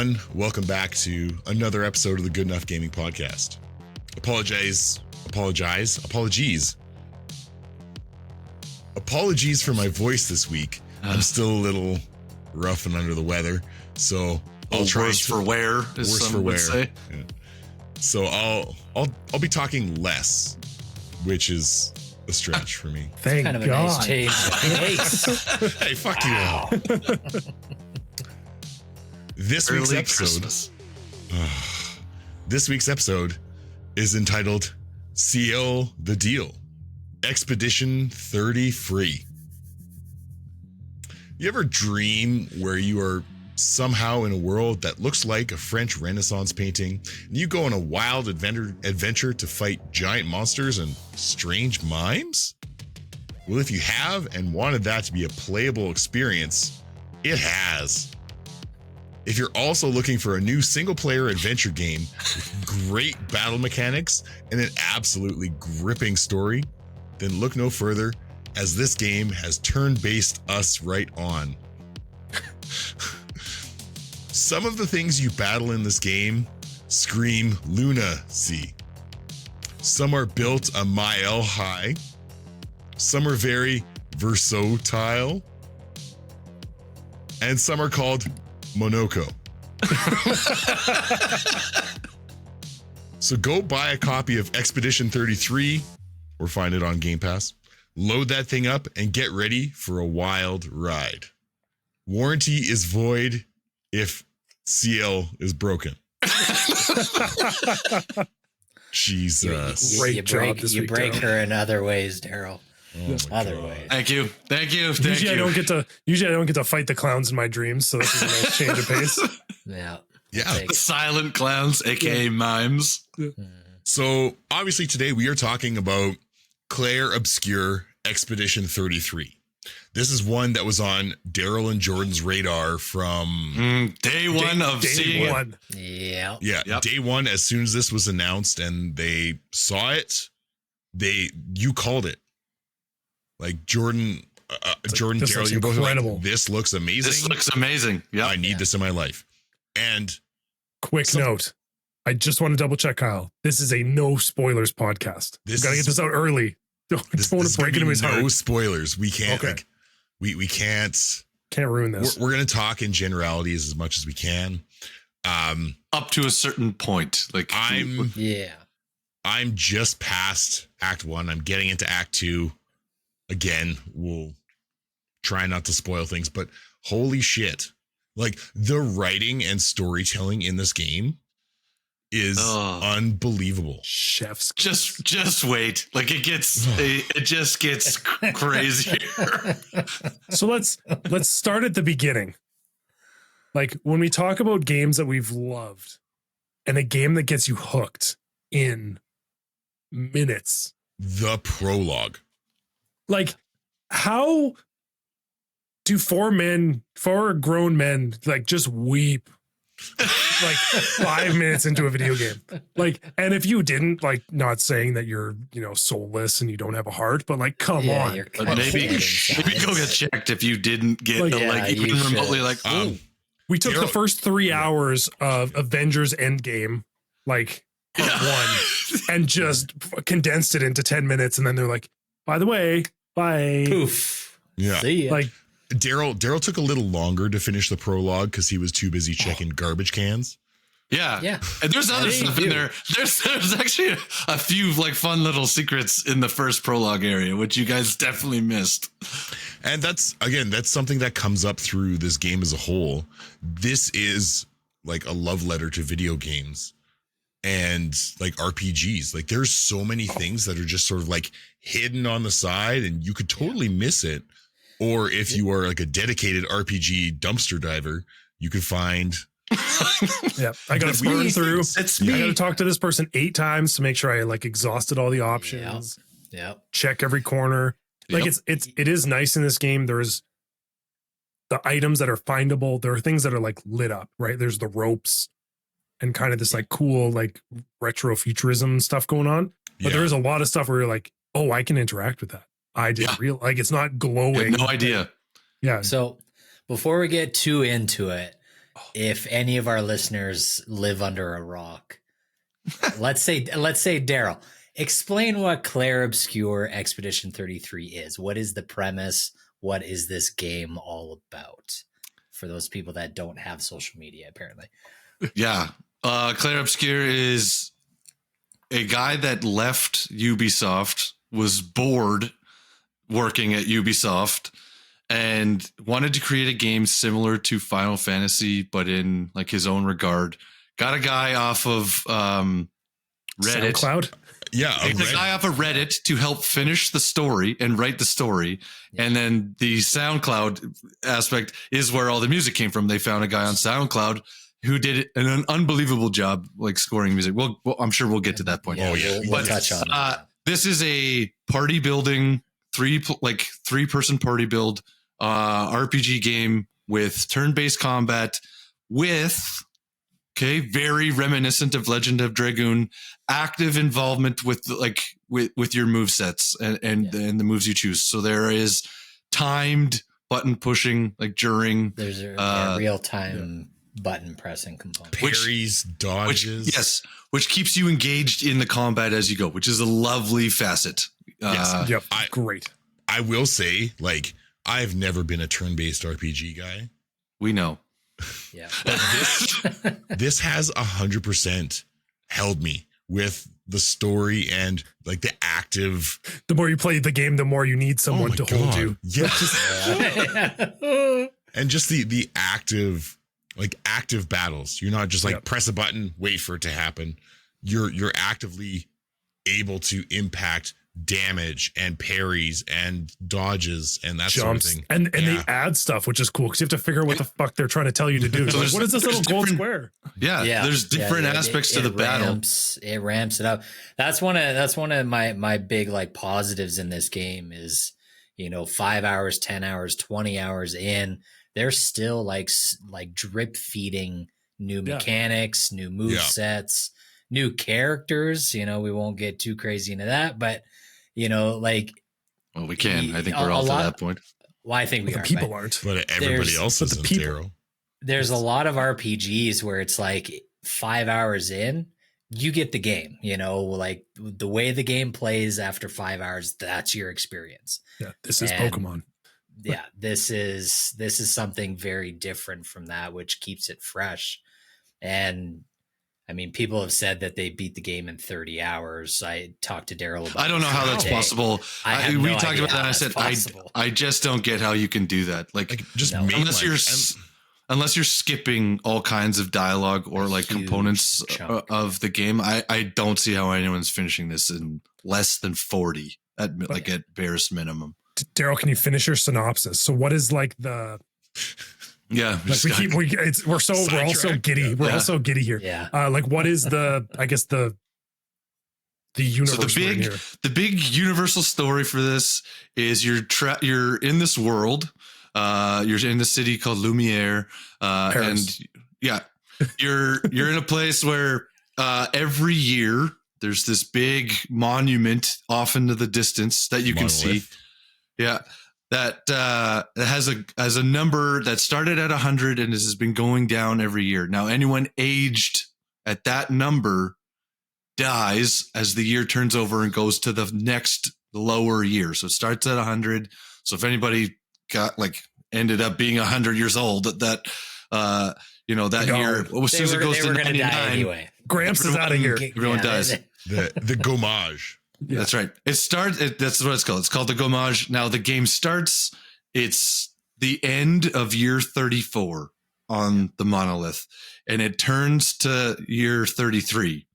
everyone. Welcome back to another episode of the Good Enough Gaming Podcast. Apologies for my voice this week. I'm still a little rough and under the weather, so I'll try. Worse for wear, as some would say. Yeah. So I'll be talking less, which is a stretch for me. Thank kind of God. a nice change. Hey, fuck you. This week's episode is entitled Sciel the Deal, Expedition 33. You ever dream where you are somehow in a world that looks like a French Renaissance painting, and you go on a wild adventure to fight giant monsters and strange mimes? Well, if you have and wanted that to be a playable experience, it has. If you're also looking for a new single-player adventure game with great battle mechanics and an absolutely gripping story, then look no further, as this game has turn-based us right on. Some of the things you battle in this game scream lunacy. Some are built a Maelle high. Some are very Verso-tile. And some are called Monoco. So go buy a copy of Expedition 33 or find it on Game Pass. Load that thing up and get ready for a wild ride. Warranty is void if Sciel is broken. Jesus. You break her in other ways, Daryl. Oh Other ways. Thank you. Usually I don't get to fight the clowns in my dreams, so this is a nice change of pace. Yeah. Silent clowns, aka mimes. So obviously today we are talking about Clair Obscur Expedition 33. This is one that was on Daryl and Jordan's radar from day one of seeing it. Yeah. Yep. Day one, as soon as this was announced and they saw it, you called it. Like Jordan, Daryl, you both were like, this looks amazing. This looks amazing. Yeah, I need this in my life. And quick note, I just want to double check, Kyle. This is a no spoilers podcast. We gotta get this out early. Don't want to break into his heart. No spoilers. We can't. Okay. We can't ruin this. We're going to talk in generalities as much as we can. Up to a certain point. Like I'm just past Act 1. I'm getting into Act 2. Again, we'll try not to spoil things, but holy shit. Like the writing and storytelling in this game is unbelievable. Chef's just wait. Like it just gets crazier. So let's start at the beginning. Like when we talk about games that we've loved and a game that gets you hooked in minutes. The prologue. Like, how do four grown men like just weep like 5 minutes into a video game? Like, and if you didn't, like, not saying that you're, soulless and you don't have a heart, but like, come on. Maybe go get checked if you didn't get even remotely like, we took the first 3 hours of Avengers Endgame, like part one, and just condensed it into 10 minutes. And then they're like, by the way, bye. Poof. Yeah. See ya. Like Daryl took a little longer to finish the prologue because he was too busy checking garbage cans. Yeah. And there's other stuff in there. There's actually a few like fun little secrets in the first prologue area, which you guys definitely missed. And that's something that comes up through this game as a whole. This is like a love letter to video games and like RPGs. Like there's so many things that are just sort of like hidden on the side and you could totally miss it. Or if you are like a dedicated RPG dumpster diver, you could find. Yeah, I got to burn through. It's me. I got to talk to this person 8 times to make sure I like exhausted all the options. Yep. Check every corner. Like it is nice in this game. There's the items that are findable. There are things that are like lit up, right? There's the ropes and kind of this like cool like retro futurism stuff going on. But there is a lot of stuff where you're like, oh, I can interact with that. I didn't realize, like, it's not glowing. No idea. Yeah. So before we get too into it, if any of our listeners live under a rock, let's say Daryl, explain what Clair Obscur Expedition 33 is. What is the premise? What is this game all about? For those people that don't have social media, apparently. Yeah. Clair Obscur is a guy that left Ubisoft, was bored working at Ubisoft, and wanted to create a game similar to Final Fantasy, but in like his own regard. Got a guy off of Reddit. SoundCloud? Yeah. A guy off of Reddit to help finish the story and write the story. Yeah. And then the SoundCloud aspect is where all the music came from. They found a guy on SoundCloud who did an unbelievable job, like scoring music. Well, I'm sure we'll get to that point. Oh yeah. We'll touch on it. This is a party building, three-person party build RPG game with turn-based combat with, very reminiscent of Legend of Dragoon, active involvement with your move sets and the moves you choose. So there is timed button pushing during. There's a real-time button pressing component. Parries, dodges. Which keeps you engaged in the combat as you go, which is a lovely facet. Great. I will say, I've never been a turn-based RPG guy. We know. Yeah. But this has 100% held me with the story and the active. The more you play the game, the more you need someone to hold you. Yeah. And just the active, active battles. You're not just press a button, wait for it to happen. You're actively able to impact damage and parries and dodges and that jumps, sort of thing. And they add stuff, which is cool because you have to figure out what the fuck they're trying to tell you to do. So what is this little gold square? Yeah, there's different aspects to the battle. It ramps it up. That's one of my big positives in this game is 5 hours, 10 hours, 20 hours in, they're still drip feeding new mechanics, new move sets, new characters. We won't get too crazy into that, but well, we can. I think we're all to that point. Well, I think we are. People aren't, but everybody else is. There's a lot of RPGs where it's 5 hours in, you get the game. The way the game plays after 5 hours, that's your experience. Yeah, this is Pokemon. Yeah, this is something very different from that, which keeps it fresh. And I mean, people have said that they beat the game in 30 hours. I talked to Daryl about. I don't know how that's possible. We talked about that. And I said, I just don't get how you can do that. Unless you're skipping all kinds of dialogue or components of the game. I don't see how anyone's finishing this in less than 40 at barest minimum. Daryl, can you finish your synopsis? So what is the? Yeah, we're all so giddy. We're all so giddy here. Yeah. What is the universe? So the big universal story for this is you're in this world. You're in the city called Lumiere, and you're in a place where every year there's this big monument off into the distance that you can see. Yeah. That has a number that started at 100 and has been going down every year. Now, anyone aged at that number dies as the year turns over and goes to the next lower year. So it starts at 100. So if anybody got ended up being 100 years old, that year, as soon as it goes to 99, anyway. Gramps is out of here. Everyone dies. The gommage. Yeah. That's right. That's what it's called. It's called the gommage. Now the game starts. It's the end of year 34 on the monolith, and it turns to year 33,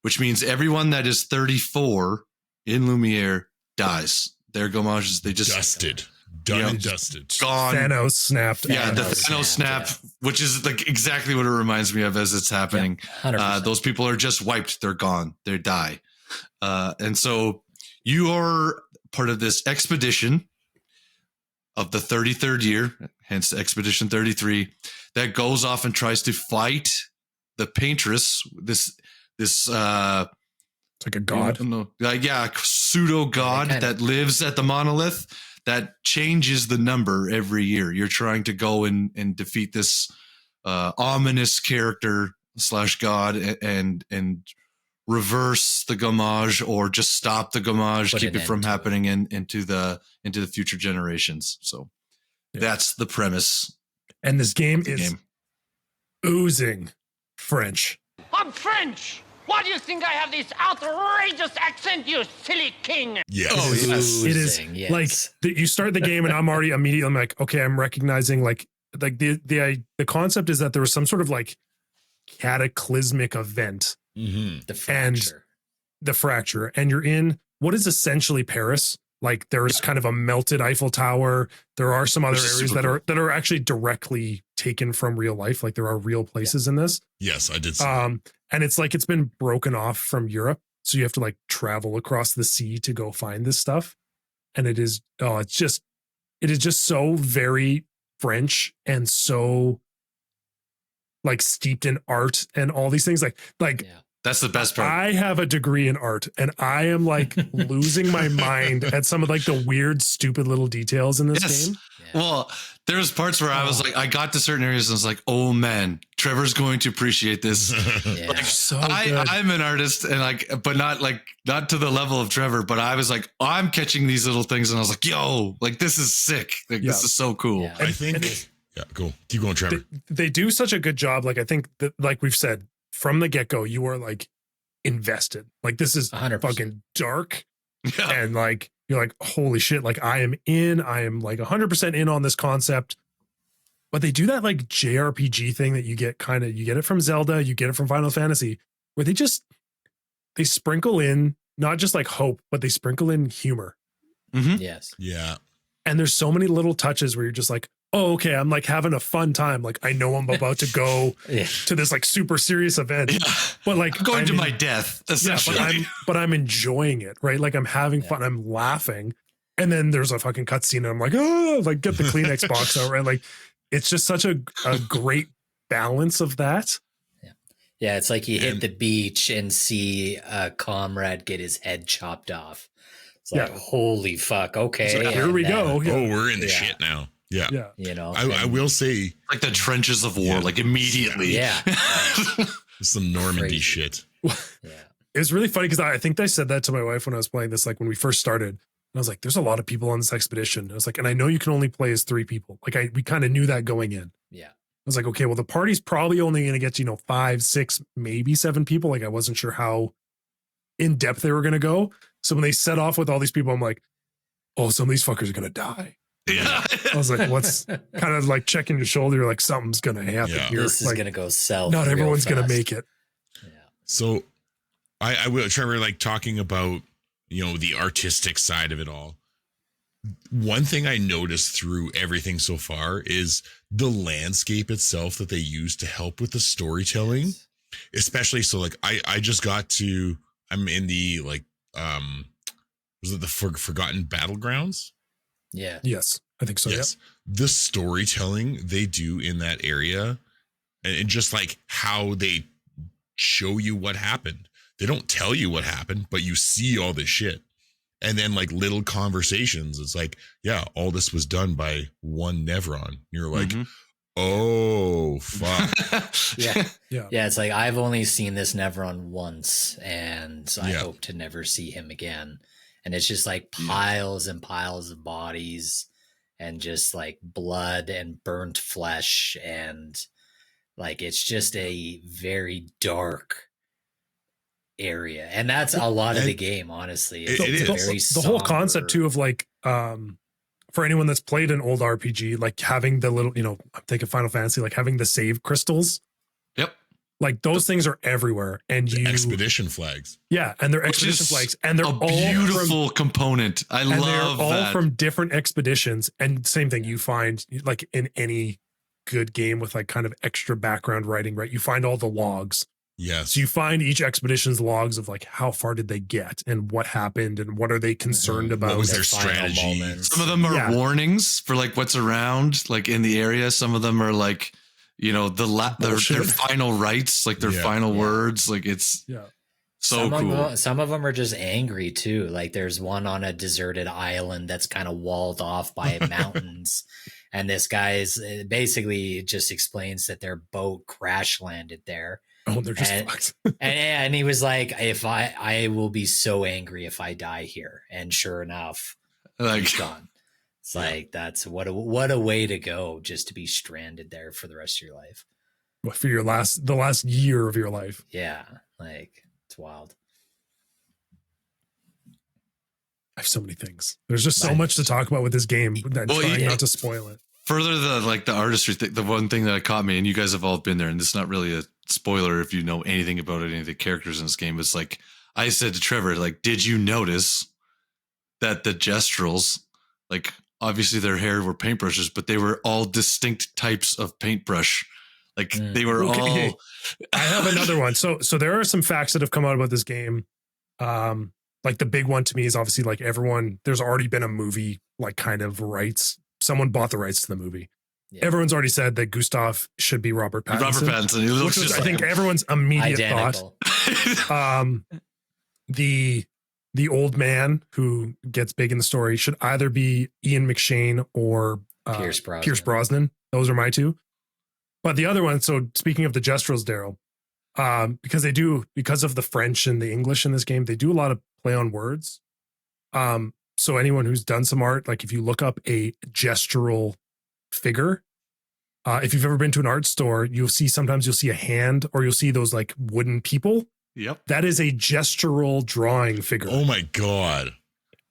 which means everyone that is 34 in Lumiere dies. Their gommages, they just dusted. Done and dusted. Gone. Thanos snapped. Yeah, the Thanos snap, which is exactly what it reminds me of as it's happening. Those people are just wiped. They're gone. They die. And so you are part of this expedition of the 33rd year, hence Expedition 33, that goes off and tries to fight the Paintress, this it's like a god. Pseudo god that lives at the monolith that changes the number every year. You're trying to go and defeat this ominous character / god and reverse the gommage or just stop the gommage, keep it from happening into the future generations. So that's the premise. And this game is oozing French. I'm French. Why do you think I have this outrageous accent, you silly king? Yes. Oh, yes. It is like you start the game and I'm already immediately I'm like, okay, I'm recognizing like the concept is that there was some sort of like cataclysmic event. The fracture. And you're in what is essentially Paris. Like there's kind of a melted Eiffel Tower. There are some other areas that are actually directly taken from real life. Like there are real places in this. Yes, I did see that. And it's like it's been broken off from Europe. So you have to like travel across the sea to go find this stuff. And it is just so very French and so like steeped in art and all these things. Like that's the best part. I have a degree in art and I am like losing my mind at some of like the weird, stupid little details in this game. Yeah. Well, there was parts where I was like, I got to certain areas and I was like, oh man, Trevor's going to appreciate this. Like, so I'm an artist and like, but not to the level of Trevor, but I was like, I'm catching these little things and I was like, yo, like this is sick. Like this is so cool. Yeah. I think, cool. Keep going, Trevor. They do such a good job. Like I think that, like we've said, from the get-go, you are like invested. Like this is 100%. Fucking dark. Yeah. And like, you're like, holy shit. Like I am like 100% in on this concept, but they do that like JRPG thing that you get it from Zelda, you get it from Final Fantasy, where they sprinkle in not just like hope, but they sprinkle in humor. Mm-hmm. Yes. Yeah. And there's so many little touches where you're just like, oh, okay, I'm like having a fun time. Like I know I'm about to go to this like super serious event, but like I'm going to my death. Essentially. Yeah, but I'm enjoying it, right? Like I'm having fun. I'm laughing, and then there's a fucking cutscene, and I'm like, oh, like get the Kleenex box out, right? Like it's just such a great balance of that. Yeah, it's like you hit the beach and see a comrade get his head chopped off. It's like, holy fuck, okay. So here we go. Oh, we're in the shit now. Yeah. You know, I will say like the trenches of war, like immediately. Yeah. Some Normandy shit. Yeah. It was really funny because I think I said that to my wife when I was playing this, like when we first started. And I was like, there's a lot of people on this expedition. I was like, and I know you can only play as 3 people. Like we kind of knew that going in. Yeah. I was like, okay, well, the party's probably only going to get, 5, 6, maybe 7 people. Like I wasn't sure how in depth they were going to go. So when they set off with all these people, I'm like, oh, some of these fuckers are going to die. Yeah. I was like, what's kind of like checking your shoulder, like something's going to happen here. This is like, going to go south. Not everyone's going to make it. Yeah. So I will, Trevor, like talking about, the artistic side of it all. One thing I noticed through everything so far is the landscape itself that they use to help with the storytelling, especially. So like, I'm in the like, was it the Forgotten Battlegrounds? Yeah. Yes, I think so. Yes. Yeah. The storytelling they do in that area and just like how they show you what happened. They don't tell you what happened, but you see all this shit. And then like little conversations. It's like, yeah, all this was done by one Nevron. You're like, oh, fuck. Yeah. It's like, I've only seen this Nevron once and so I hope to never see him again. And it's just like piles and piles of bodies and just like blood and burnt flesh. And like, it's just a very dark area. And that's a lot of the game, honestly. It is. The whole concept too of like, for anyone that's played an old RPG, like having the little, I'm thinking Final Fantasy, like having the save crystals. Yep. Like those things are everywhere, and the expedition flags. Yeah, and they're expedition flags, and they're a all beautiful component. I love they're all that. from different expeditions. And same thing you find like in any good game with like kind of extra background writing, right? You find all the logs. Yes. So you find each expedition's logs of like how far did they get and what happened and what are they concerned about? What was their strategy? Some of them are warnings for like what's around, like in the area. Some of them are like, their final rites, like their final words. Like it's So cool. Some of them are just angry too. Like there's one on a deserted island that's kind of walled off by mountains. And this guy's basically just explains that their boat crash landed there. Oh, they're just fucked. and he was like, if I will be so angry if I die here. And sure enough, Like, he's gone. It's like, that's what a way to go, just to be stranded there for the rest of your life. For the last year of your life. Yeah. Like, it's wild. I have so many things. There's just so much to talk about with this game. I'm trying not to spoil it. Further the artistry thing, the one thing that caught me, and you guys have all been there, and this is not really a spoiler if you know anything about any of the characters in this game, is like, I said to Trevor, like, did you notice that the gestrels, like, obviously their hair were paintbrushes, but they were all distinct types of paintbrush. Like they were all. I have another one. So there are some facts that have come out about this game. Like the big one to me is obviously like there's already been a movie, like kind of rights. Someone bought the rights to the movie. Yeah. Everyone's already said that Gustav should be Robert Pattinson. Robert Pattinson. He looks which was, just I think, everyone's immediate identical thought. The old man who gets big in the story should either be Ian McShane or Pierce Brosnan. Those are my two. But the other one, so speaking of the gestrels, Daryl, because of the French and the English in this game, they do a lot of play on words. So anyone who's done some art, like if you look up a gestural figure, if you've ever been to an art store, sometimes you'll see a hand or you'll see those like wooden people. Yep. That is a gestural drawing figure. Oh my God.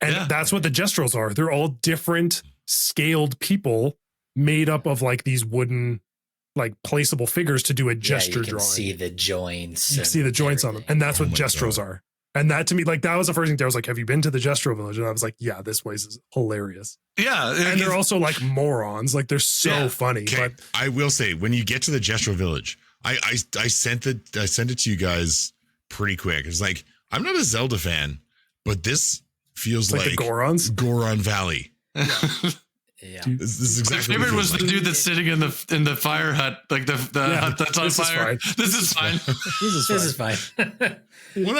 And that's what the gestrels are. They're all different scaled people made up of like these wooden, like placeable figures to do a gesture drawing. See the joints. You can see the joints on them. And that's what gestrels are. And that to me, like that was the first thing. I was like, have you been to the Gestro Village? And I was like, yeah, this place is hilarious. Yeah. And they're also like morons. Like they're so funny. Okay. But I will say, when you get to the Gestro Village, I sent it to you guys pretty quick. It's like, I'm not a Zelda fan, but this feels like the Gorons? Goron Valley. Yeah. This is exactly my favorite was the dude that's sitting in the fire hut, like the hut that's on fire. This is fine. This is fine. Well,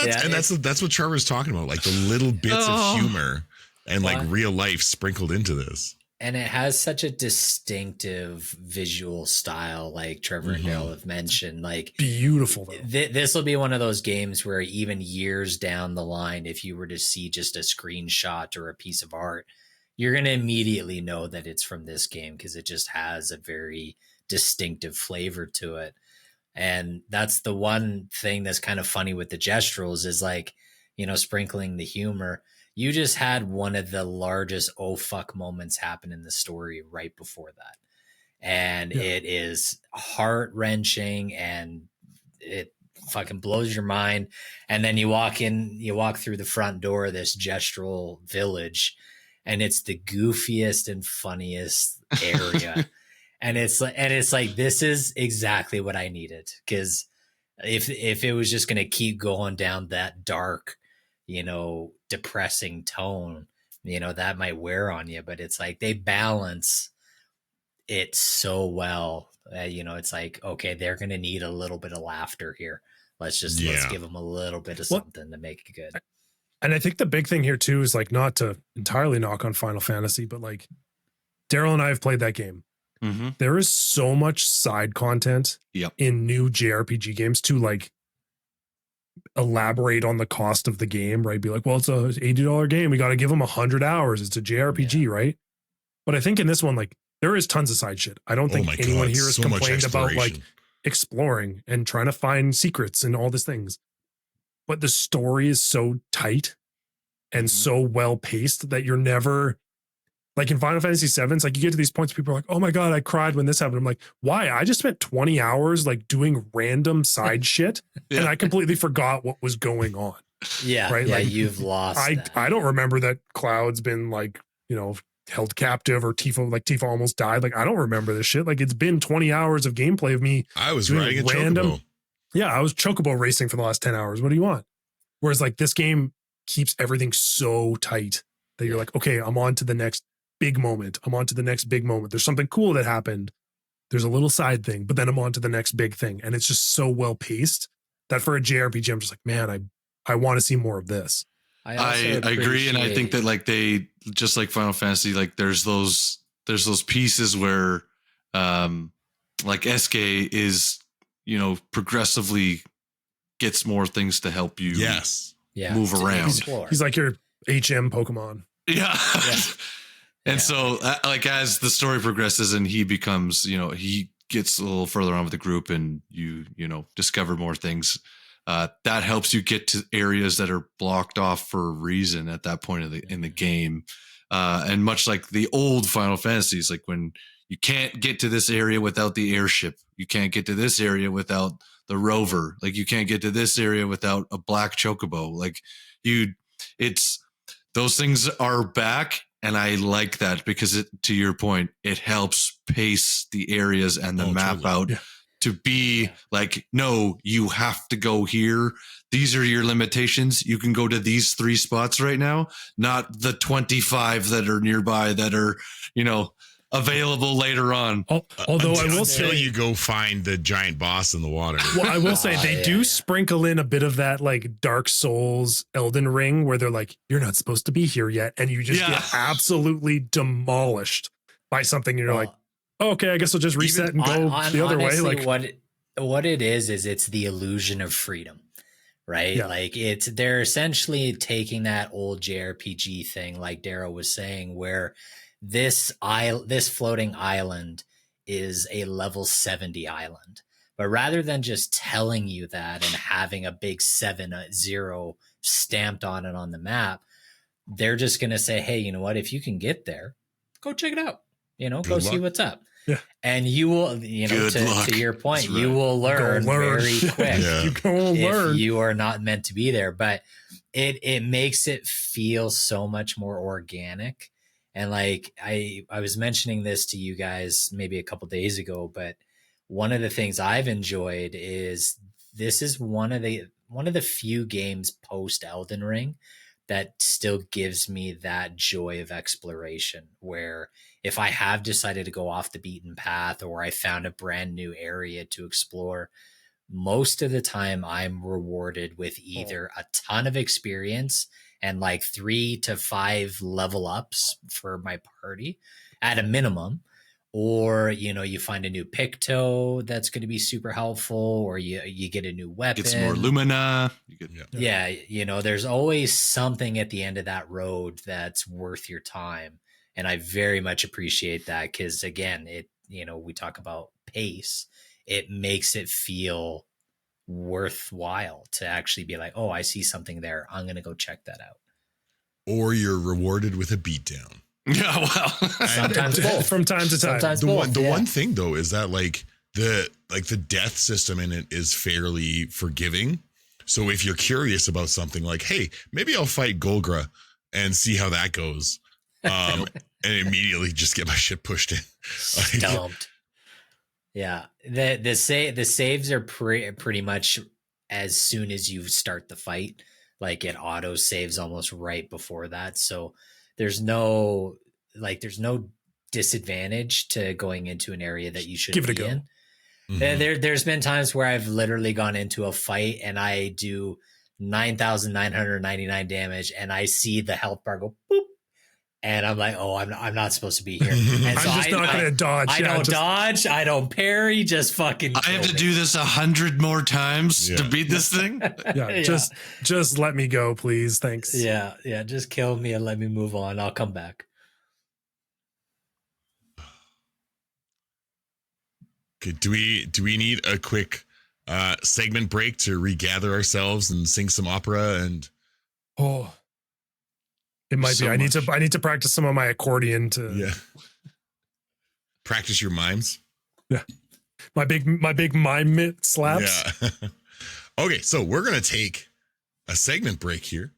that's what Trevor's talking about, like the little bits of humor and like real life sprinkled into this. And it has such a distinctive visual style, like Trevor and Daryl have mentioned. Like beautiful. This will be one of those games where even years down the line, if you were to see just a screenshot or a piece of art, you're going to immediately know that it's from this game because it just has a very distinctive flavor to it. And that's the one thing that's kind of funny with the gestrels is like, sprinkling the humor. You just had one of the largest oh fuck moments happen in the story right before that. And it is heart-wrenching and it fucking blows your mind. And then you walk through the front door of this gestural village and it's the goofiest and funniest area. and it's like, this is exactly what I needed. Cause if it was just going to keep going down that dark, depressing tone, that might wear on you, but it's like they balance it so well. It's like, okay, they're going to need a little bit of laughter here. Let's give them a little bit of something to make it good. And I think the big thing here too is like not to entirely knock on Final Fantasy, but like Daryl and I have played that game. Mm-hmm. There is so much side content in new JRPG games to like elaborate on the cost of the game, right? Be like, well, it's a $80 game. We got to give them 100 hours. It's a JRPG, right? But I think in this one, like there is tons of side shit. I don't think anyone here has complained about like exploring and trying to find secrets and all these things. But the story is so tight and so well paced that you're never like in Final Fantasy VII. It's like you get to these points, people are like, oh my God, I cried when this happened. I'm like, why? I just spent 20 hours like doing random side shit and I completely forgot what was going on. Yeah. Right. Yeah. Like, you've lost. I don't remember that Cloud's been like, held captive or Tifa almost died. Like, I don't remember this shit. Like it's been 20 hours of gameplay of me. I was riding a chocobo. Yeah, I was chocobo racing for the last 10 hours. What do you want? Whereas like this game keeps everything so tight that you're like, okay, I'm on to the next big moment. I'm on to the next big moment. There's something cool that happened. There's a little side thing, but then I'm on to the next big thing. And it's just so well paced that for a JRPG, I'm just like, man, I want to see more of this. I agree, and I think that like they just like Final Fantasy, like there's those pieces where like SK is, you know, progressively gets more things to help you move around. He's like your HM Pokemon. Yeah. And so like as the story progresses and he becomes, you know, he gets a little further on with the group and you know, discover more things. That helps you get to areas that are blocked off for a reason at that point in the game. And much like the old Final Fantasies, like when you can't get to this area without the airship, you can't get to this area without the rover, like you can't get to this area without a black chocobo. Like those things are back. And I like that because to your point, it helps pace the areas and the map out. Yeah. To be like, no, you have to go here. These are your limitations. You can go to these 3 spots right now, not the 25 that are nearby that are, you know, available later on. Although I will say, you go find the giant boss in the water. Well, I will say they do sprinkle in a bit of that like Dark Souls, Elden Ring, where they're like, you're not supposed to be here yet, and you just get absolutely demolished by something. And you're like, okay, I guess I'll just reset and go the other way. Like what it is it's the illusion of freedom, right? Yeah. Like they're essentially taking that old JRPG thing, like Darrow was saying, where this floating island is a level 70 island. But rather than just telling you that and having a big 7-0 stamped on it on the map, they're just going to say, hey, you know what? If you can get there, go check it out. You know, go see what's up. Yeah. And you will, you know, to your point, you will learn very quick. You go learn. If you are not meant to be there, but it makes it feel so much more organic. And like I was mentioning this to you guys maybe a couple days ago, but one of the things I've enjoyed is this is one of the few games post Elden Ring that still gives me that joy of exploration, where if I have decided to go off the beaten path or I found a brand new area to explore, most of the time I'm rewarded with either a ton of experience and like 3 to 5 level ups for my party at a minimum, or, you know, you find a new Picto that's going to be super helpful, or you get a new weapon. Get some more Lumina. Yeah, you know, there's always something at the end of that road that's worth your time. And I very much appreciate that because, again, you know, we talk about pace. It makes it feel worthwhile to actually be like, oh, I see something there. I'm going to go check that out. Or you're rewarded with a beatdown. Yeah, well, sometimes both. From time to time. The one thing though is that like the death system in it is fairly forgiving. So if you're curious about something, like, hey, maybe I'll fight Golgra and see how that goes, and immediately just get my shit pushed in. Stumped. Yeah, the saves are pretty much as soon as you start the fight. Like it auto saves almost right before that, so there's no disadvantage to going into an area that you shouldn't be in. Mm-hmm. There's been times where I've literally gone into a fight and I do 9,999 damage and I see the health bar go boop, and I'm like, oh, I'm not supposed to be here. And so I'm just not going to dodge. I don't dodge. I don't parry. Just fucking. I have to do this 100 more times to beat this thing. Yeah, just let me go, please. Thanks. Yeah. Just kill me and let me move on. I'll come back. Okay. Do we need a quick segment break to regather ourselves and sing some opera and? Oh. It might be. I need to practice some of my accordion to practice your mimes. Yeah. My big mime mitt slaps. Yeah. Okay, so we're gonna take a segment break here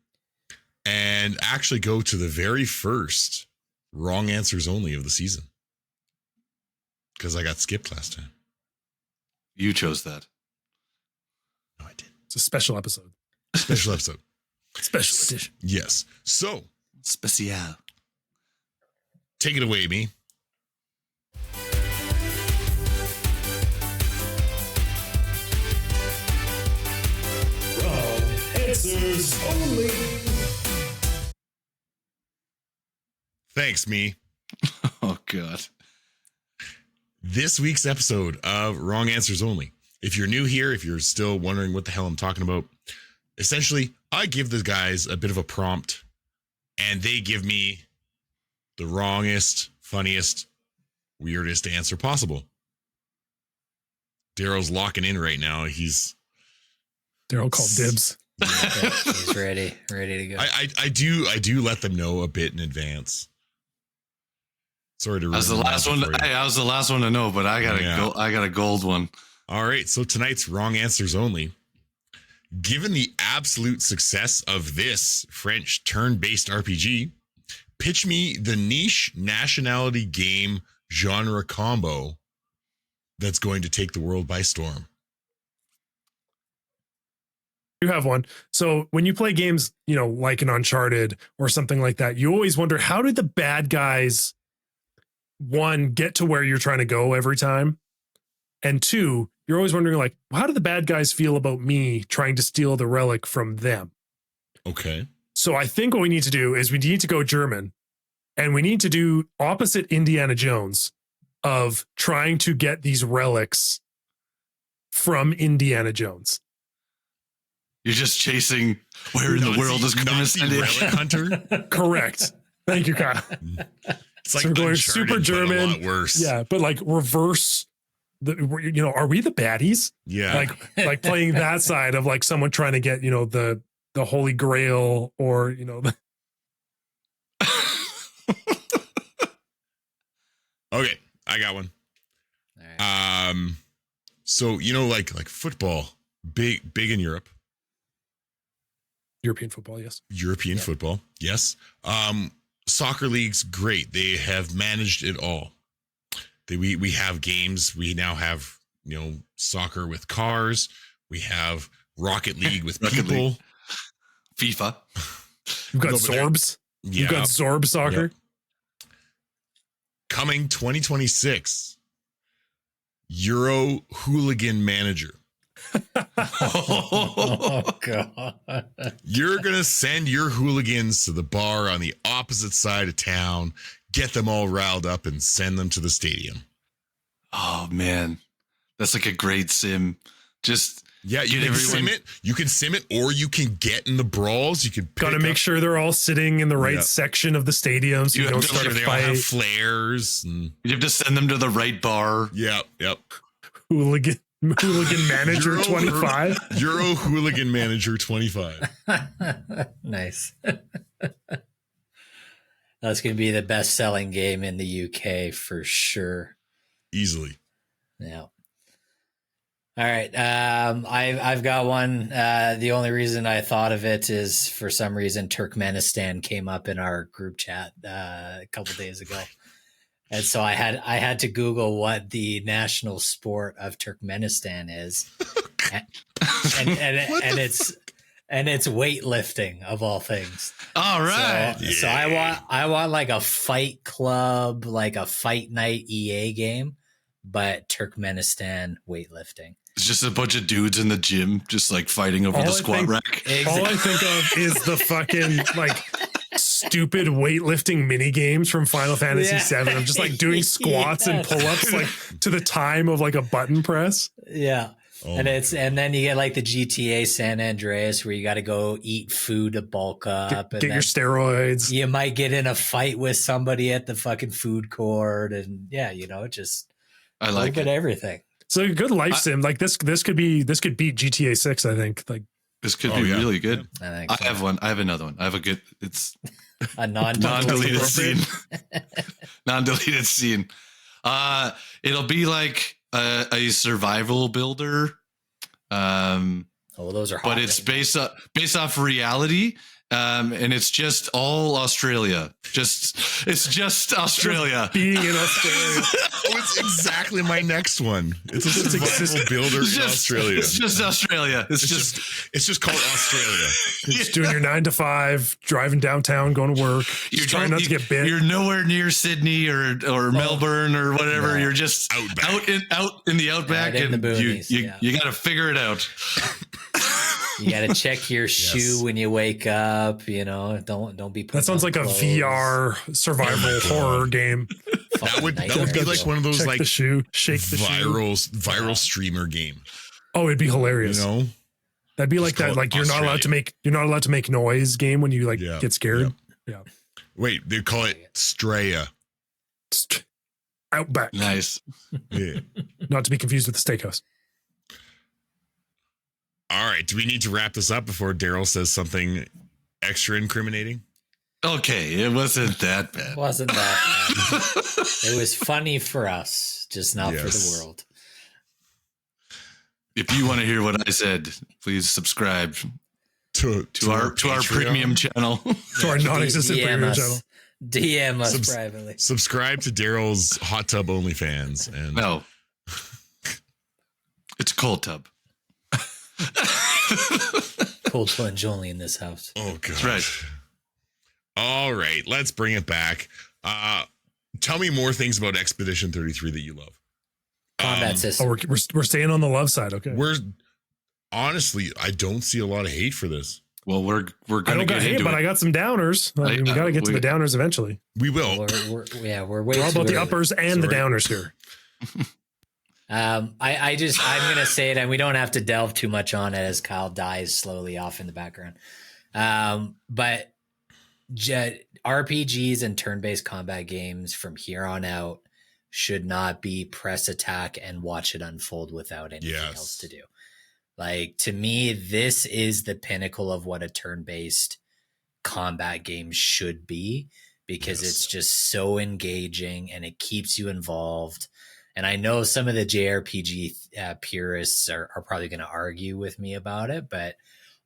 and actually go to the very first wrong answers only of the season. Because I got skipped last time. You chose that. No, I didn't. It's a special episode. Special episode. Special edition. Yes. So Sciel. Take it away, me. Wrong answers answers only. Thanks, me. Oh, God. This week's episode of Wrong Answers Only. If you're new here, if you're still wondering what the hell I'm talking about, essentially, I give the guys a bit of a prompt, and they give me the wrongest, funniest, weirdest answer possible. Daryl's locking in right now. Daryl called dibs. He's ready to go. I do let them know a bit in advance. Sorry to ruin I was the last one. for you. I was the last one to know, but I got a gold one. All right, so tonight's Wrong Answers Only. Given the absolute success of this French turn-based RPG, pitch me the niche nationality game genre combo that's going to take the world by storm. You have one. So when you play games, like an Uncharted or something like that, you always wonder, how did the bad guys, one, get to where you're trying to go every time? And two, you're always wondering, like, how do the bad guys feel about me trying to steal the relic from them? Okay. So I think what we need to do is we need to go German, and we need to do opposite Indiana Jones of trying to get these relics from Indiana Jones. You're just chasing where in the world is Nazi relic hunter. Correct. Thank you, Kyle. It's like So we're going Uncharted, super but a German. lot worse. Yeah, but like reverse. Are we the baddies? Yeah. Like playing that side of like someone trying to get the Holy Grail or Okay, I got one. All right. So like football, big in Europe. European football, yes. European football, yes. Soccer leagues, great. They have managed it all. We have games. We now have soccer with cars. We have Rocket League with people. League. FIFA. You've got Zorbs. Yeah. You've got Zorb soccer. Yep. Coming 2026, Euro Hooligan Manager. Oh God. You're going to send your hooligans to the bar on the opposite side of town, get them all riled up, and send them to the stadium. Oh, man. That's like a great sim. Just Yeah, you can sim it. You can sim it, or you can get in the brawls. You can Got to make sure they're all sitting in the right section of the stadium, so you don't start a they all have fight. flares. And, you have to send them to the right bar. yep. Hooligan Manager 25. Euro Hooligan Manager 25. Nice. That's going to be the best-selling game in the UK for sure. Easily. Yeah. All right. I've got one. The only reason I thought of it is for some reason Turkmenistan came up in our group chat a couple days ago, and so I had to Google what the national sport of Turkmenistan is, and it's weightlifting of all things. All right. So I want like a fight club, like a fight night EA game, but Turkmenistan weightlifting. It's just a bunch of dudes in the gym, just like fighting over the squat rack. All I think of is the fucking like stupid weightlifting mini games from Final Fantasy VII. I'm just like doing squats and pull-ups like to the time of like a button press. Yeah. Oh and then you get like the GTA San Andreas where you got to go eat food to bulk up. Get your steroids. You might get in a fight with somebody at the fucking food court. And just I like it. Everything. So a good life sim. Like this could beat GTA 6, I think. Like this could be really good. I think so. I have one. I have another one. I have a good. It's a non-deleted scene. Non-deleted scene. It'll be like a survival builder. Those are hot. But it's based off reality. And it's just all Australia. It's just Australia. Being in Australia. It's exactly my next one. It's a survival builder in Australia. It's just Australia. It's just called Australia. You're just doing your 9 to 5, driving downtown, going to work. You're trying not to get bit. You're nowhere near Sydney or Melbourne or whatever. No. You're just out in the outback, in and the boonies, you got to figure it out. You got to check your shoe when you wake up. You know, don't be. That sounds like clothes. a VR survival horror game. That would be like one of those Check like the shoe, shake the viral streamer game. Oh, it'd be hilarious. You know, that'd be like that. Like you're not allowed to make noise game when you get scared. Yeah. Wait, they call it Straya. Outback. Nice. Yeah. Not to be confused with the steakhouse. All right. Do we need to wrap this up before Daryl says something extra incriminating? Okay, it wasn't that bad. It wasn't that bad. It was funny for us, just not for the world. If you want to hear what I said, please subscribe to our premium channel. To our non-existent premium channel. DM us privately. Subscribe to Daryl's hot tub OnlyFans. And no, it's cold tub. Cold plunge only in this house. Oh, God. That's right. All right, let's bring it back. Tell me more things about Expedition 33 that you love. Combat system. Oh, we're staying on the love side. Okay. Honestly, I don't see a lot of hate for this. Well, we're gonna get into it. But I got some downers. We got to get to the downers eventually. We will. We're way all about the early. uppers and the downers here. I'm gonna say it, and we don't have to delve too much on it as Kyle dies slowly off in the background. But RPGs and turn-based combat games from here on out should not be press attack and watch it unfold without anything else to do. Like, to me, this is the pinnacle of what a turn-based combat game should be, because it's just so engaging and it keeps you involved. And I know some of the JRPG purists are probably going to argue with me about it, but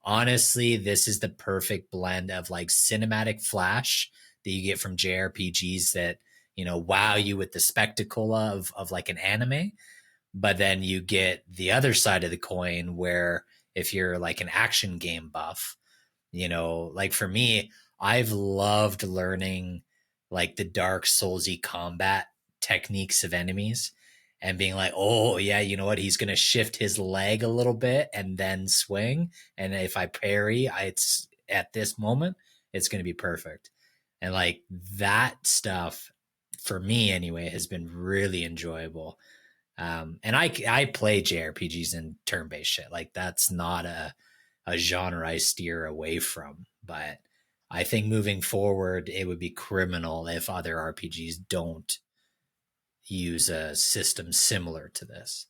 honestly, this is the perfect blend of like cinematic flash that you get from JRPGs that, you know, wow you with the spectacle of like an anime. But then you get the other side of the coin where if you're like an action game buff, you know, like for me, I've loved learning like the Dark Soulsy combat techniques of enemies and being like, oh yeah, you know what? He's going to shift his leg a little bit and then swing. And if I parry, it's at this moment, it's going to be perfect. And like that stuff for me anyway, has been really enjoyable. And I play JRPGs and turn-based shit. Like that's not a genre I steer away from, but I think moving forward, it would be criminal if other RPGs don't use a system similar to this.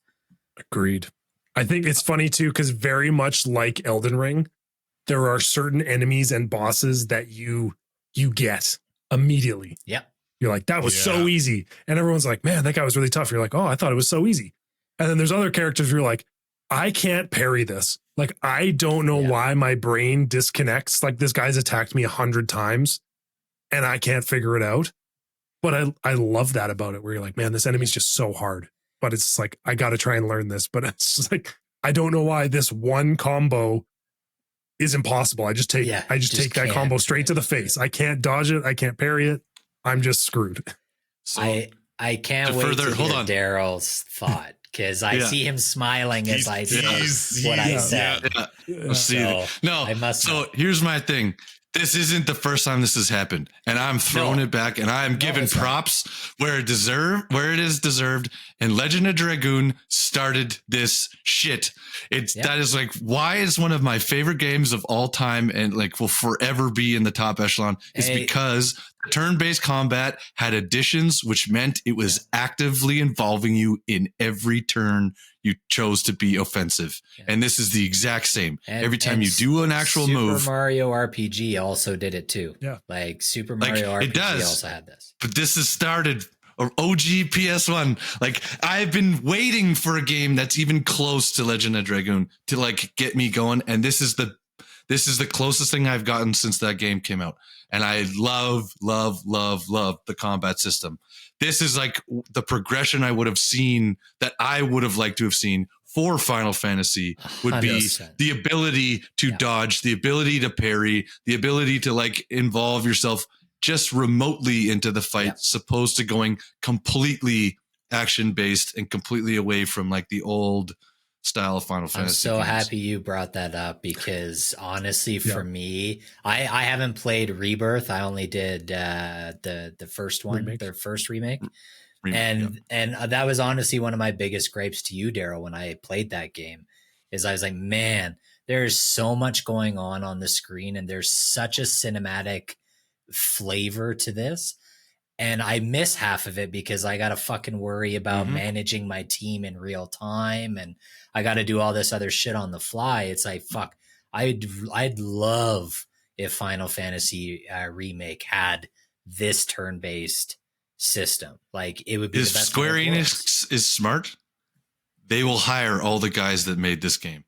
Agreed. I think it's funny too, because very much like Elden Ring, there are certain enemies and bosses that you get immediately. Yep. You're like, that was so easy. And everyone's like, man, that guy was really tough. You're like, oh, I thought it was so easy. And then there's other characters where you're like, I can't parry this. Like, I don't know why my brain disconnects. Like, this guy's attacked me 100 times and I can't figure it out. But I love that about it, where you're like, man, this enemy's just so hard. But it's like, I got to try and learn this. But it's just like, I don't know why this one combo is impossible. I just take that combo straight to the face. I can't dodge it. I can't parry it. I'm just screwed. So I can't wait to hear Daryl's thought, because I see him smiling as I say what I said. So here's my thing. This isn't the first time this has happened, and I'm throwing it back, and I'm giving props where it is deserved. And Legend of Dragoon started this shit. That is like why it's one of my favorite games of all time, and like will forever be in the top echelon. Is because turn-based combat had additions, which meant it was actively involving you in every turn you chose to be offensive. And this is the exact same. Every time you do an actual move. Super Mario RPG also did it too. Yeah. Like Super Mario RPG also had this. But this has started OG PS1. Like, I've been waiting for a game that's even close to Legend of Dragoon to like get me going. And this is the closest thing I've gotten since that game came out. And I love the combat system. This is like the progression I would have seen, that I would have liked to have seen for Final Fantasy, would be 100%. The ability to dodge, the ability to parry, the ability to like involve yourself just remotely into the fight, opposed to going completely action based and completely away from like the old style of Final Fantasy. I'm so games. happy you brought that up because honestly, for me, I haven't played Rebirth. I only did the first one, their first remake. And that was honestly one of my biggest gripes to you, Daryl, when I played that game, is I was like, man, there's so much going on the screen, and there's such a cinematic flavor to this. And I miss half of it because I got to fucking worry about managing my team in real time, and I got to do all this other shit on the fly. It's like, fuck, I'd love if Final Fantasy remake had this turn-based system. Like, it would be if the best. Square Enix is smart, they will hire all the guys that made this game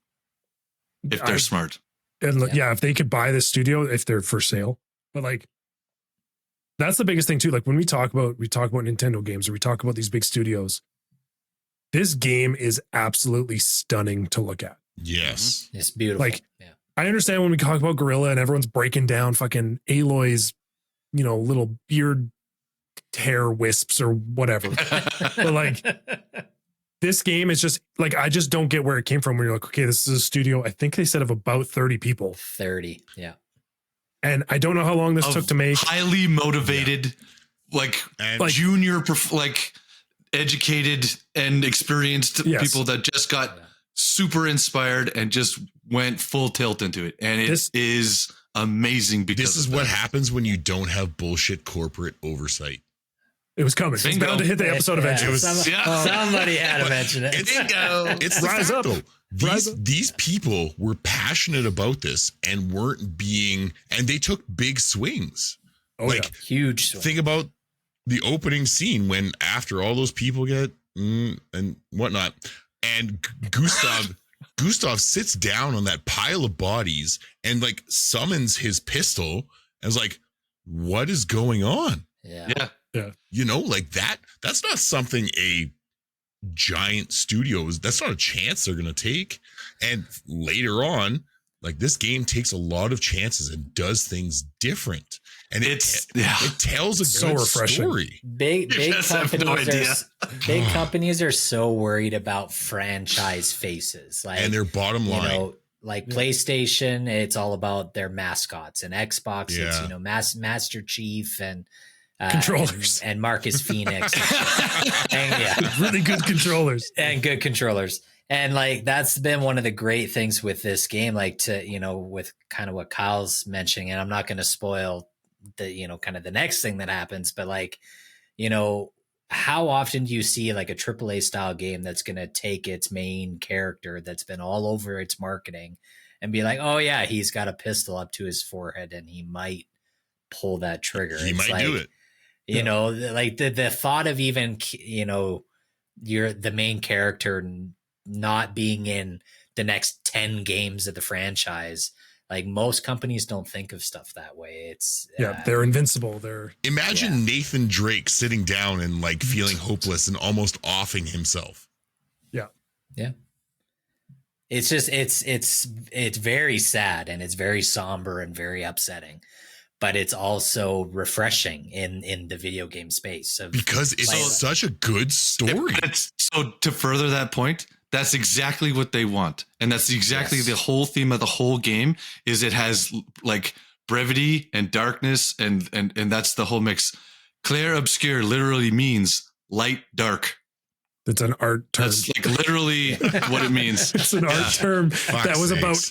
if they're smart. And if they could buy the studio, if they're for sale. But like, that's the biggest thing too. Like when we talk about Nintendo games, or we talk about these big studios, this game is absolutely stunning to look at. Yes. It's beautiful. Like, I understand when we talk about Gorilla and everyone's breaking down fucking Aloy's, little beard hair wisps or whatever. But like, this game is just like, I just don't get where it came from. Where you're like, okay, this is a studio, I think they said, of about 30 people. 30, yeah. And I don't know how long this took to make. Highly motivated, like junior, like educated and experienced people that just got super inspired and just went full tilt into it. And it is amazing because this is what happens when you don't have bullshit corporate oversight. It was coming. It's bound to hit the episode eventually. Somebody had to mention it. It's Rise up. These people were passionate about this and and they took big swings. Huge swing. Think about the opening scene when after all those people get and whatnot, and Gustav sits down on that pile of bodies and like summons his pistol and is like, what is going on? Yeah. Like that's not something a giant studios, that's not a chance they're going to take. And later on, like, this game takes a lot of chances and does things different. And it tells a good story. Big companies are so worried about franchise faces, like, and their bottom line. Like PlayStation, it's all about their mascots, and Xbox, it's Master Chief and controllers and Marcus Phoenix, and really good controllers and good controllers. And like, that's been one of the great things with this game, like, to, with kind of what Kyle's mentioning, and I'm not going to spoil the, kind of the next thing that happens, but like, how often do you see like a AAA style game that's going to take its main character that's been all over its marketing and be like, oh yeah, he's got a pistol up to his forehead and he might pull that trigger. He might do it. Like the thought of even, you're the main character not being in the next 10 games of the franchise. Like, most companies don't think of stuff that way. It's they're invincible. Imagine Nathan Drake sitting down and like feeling hopeless and almost offing himself. Yeah. It's just, it's very sad, and it's very somber and very upsetting, but it's also refreshing in the video game space because it's such a good story. So to further that point, that's exactly what they want. And that's exactly the whole theme of the whole game, is it has like brevity and darkness, and that's the whole mix. Clair Obscur literally means light dark. It's an art term. That's like literally what it means. It's an art term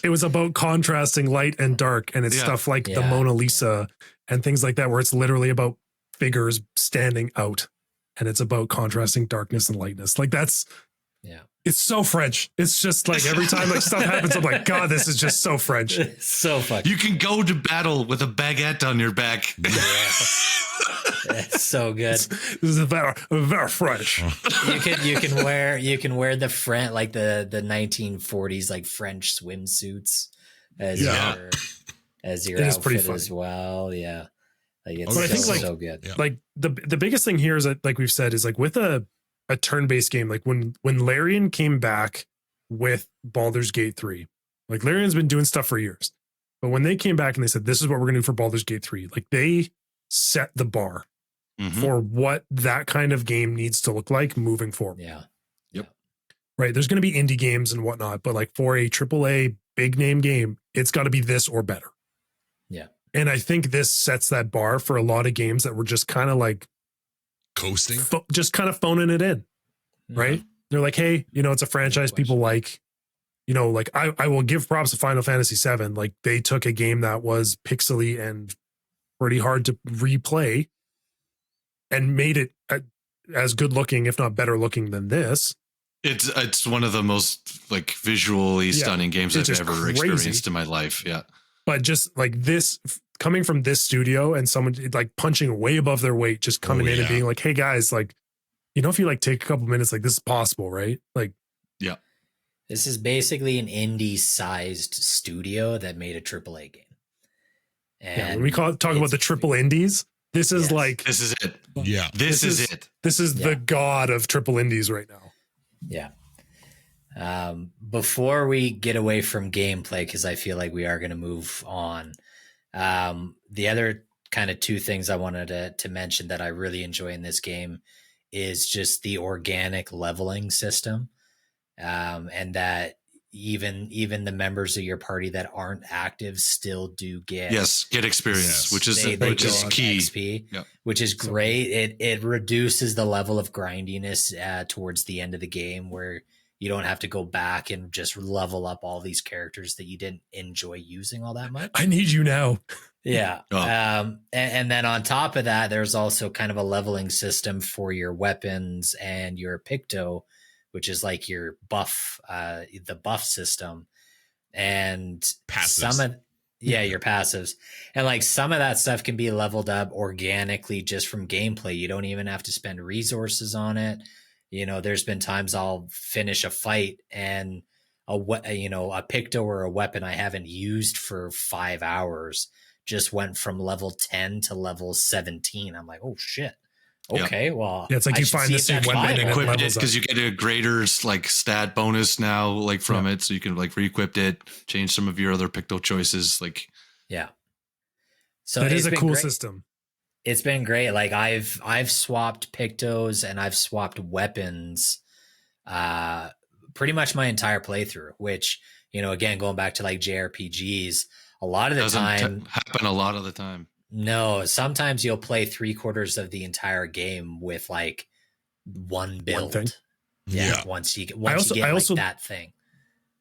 it was about contrasting light and dark, and it's stuff like the Mona Lisa and things like that, where it's literally about figures standing out, and it's about contrasting darkness and lightness. Like, that's it's so French. It's just like every time like stuff happens, I'm like, God, this is just so French. So fucking. You can go to battle with a baguette on your back. It's so good. This is very French. You can wear the like the 1940s like French swimsuits as your outfit as well. Yeah. Like, it's I think so good. Like the biggest thing here is that, like we've said, is like with a turn-based game, like when Larian came back with Baldur's Gate 3, like Larian's been doing stuff for years, but when they came back and they said, this is what we're going to do for Baldur's Gate 3, like they set the bar for what that kind of game needs to look like moving forward. Yeah. Yep. right? There's going to be indie games and whatnot, but like for a AAA big name game, it's got to be this or better. Yeah. And I think this sets that bar for a lot of games that were just kind of like Coasting. just kind of phoning it in, right? They're like, hey, you know, it's a franchise people like, you know, like I will give props to Final Fantasy VII. Like they took a game that was pixely and pretty hard to replay and made it as good looking, if not better looking than this. It's one of the most like visually stunning games I've ever experienced in my life. Yeah. But just like this coming from this studio and someone like punching way above their weight, just coming in and being like, hey guys, like, you know, if you like take a couple minutes, like this is possible, right? Like, yeah. This is basically an indie sized studio that made a AAA game. And when we talk about the triple indies, this is like, this is it. Yeah. This is it. This is the god of triple indies right now. Yeah. Before we get away from gameplay, because I feel like we are going to move on, the other kind of two things I wanted to mention that I really enjoy in this game is just the organic leveling system, and that even the members of your party that aren't active still do get experience, which is key, XP, which is great. It reduces the level of grindiness towards the end of the game, where you don't have to go back and just level up all these characters that you didn't enjoy using all that much. I need you now. Yeah. And then on top of that, there's also kind of a leveling system for your weapons and your picto, which is like your buff, the buff system, and passives. Your passives. And like some of that stuff can be leveled up organically just from gameplay. You don't even have to spend resources on it. You know, there's been times I'll finish a fight and a picto or a weapon I haven't used for 5 hours just went from level 10 to level 17. I'm like, oh shit. Okay, well, it's like you find the same weapon and equip it because you get a greater like stat bonus now, like from it, so you can like re-equip it, change some of your other picto choices, like So that is a cool system. It's been great. Like I've swapped pictos and I've swapped weapons, pretty much my entire playthrough. Which, you know, again, going back to like JRPGs, a lot of the time happen a lot of the time. No, sometimes you'll play 3/4 of the entire game with like one build. One thing. Once you get that thing.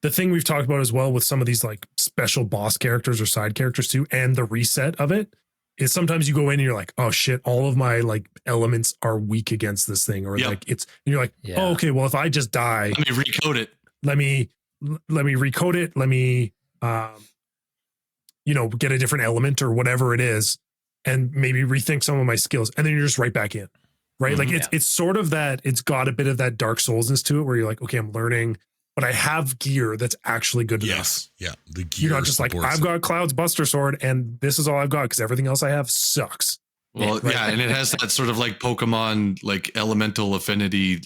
The thing we've talked about as well with some of these like special boss characters or side characters too, and the reset of it is sometimes you go in and you're like, oh shit, all of my like elements are weak against this thing, or like it's, and you're like, oh, okay, well if I just die, let me recode it. Let me recode it. Let me, get a different element or whatever it is, and maybe rethink some of my skills, and then you're just right back in, right? Mm-hmm. Like it's sort of that. It's got a bit of that Dark Soulsness to it, where you're like, okay, I'm learning, but I have gear that's actually good enough. Yeah, the gear. You're not just like, I've got Cloud's Buster Sword, and this is all I've got because everything else I have sucks. Well, and it has that sort of like Pokemon like elemental affinity.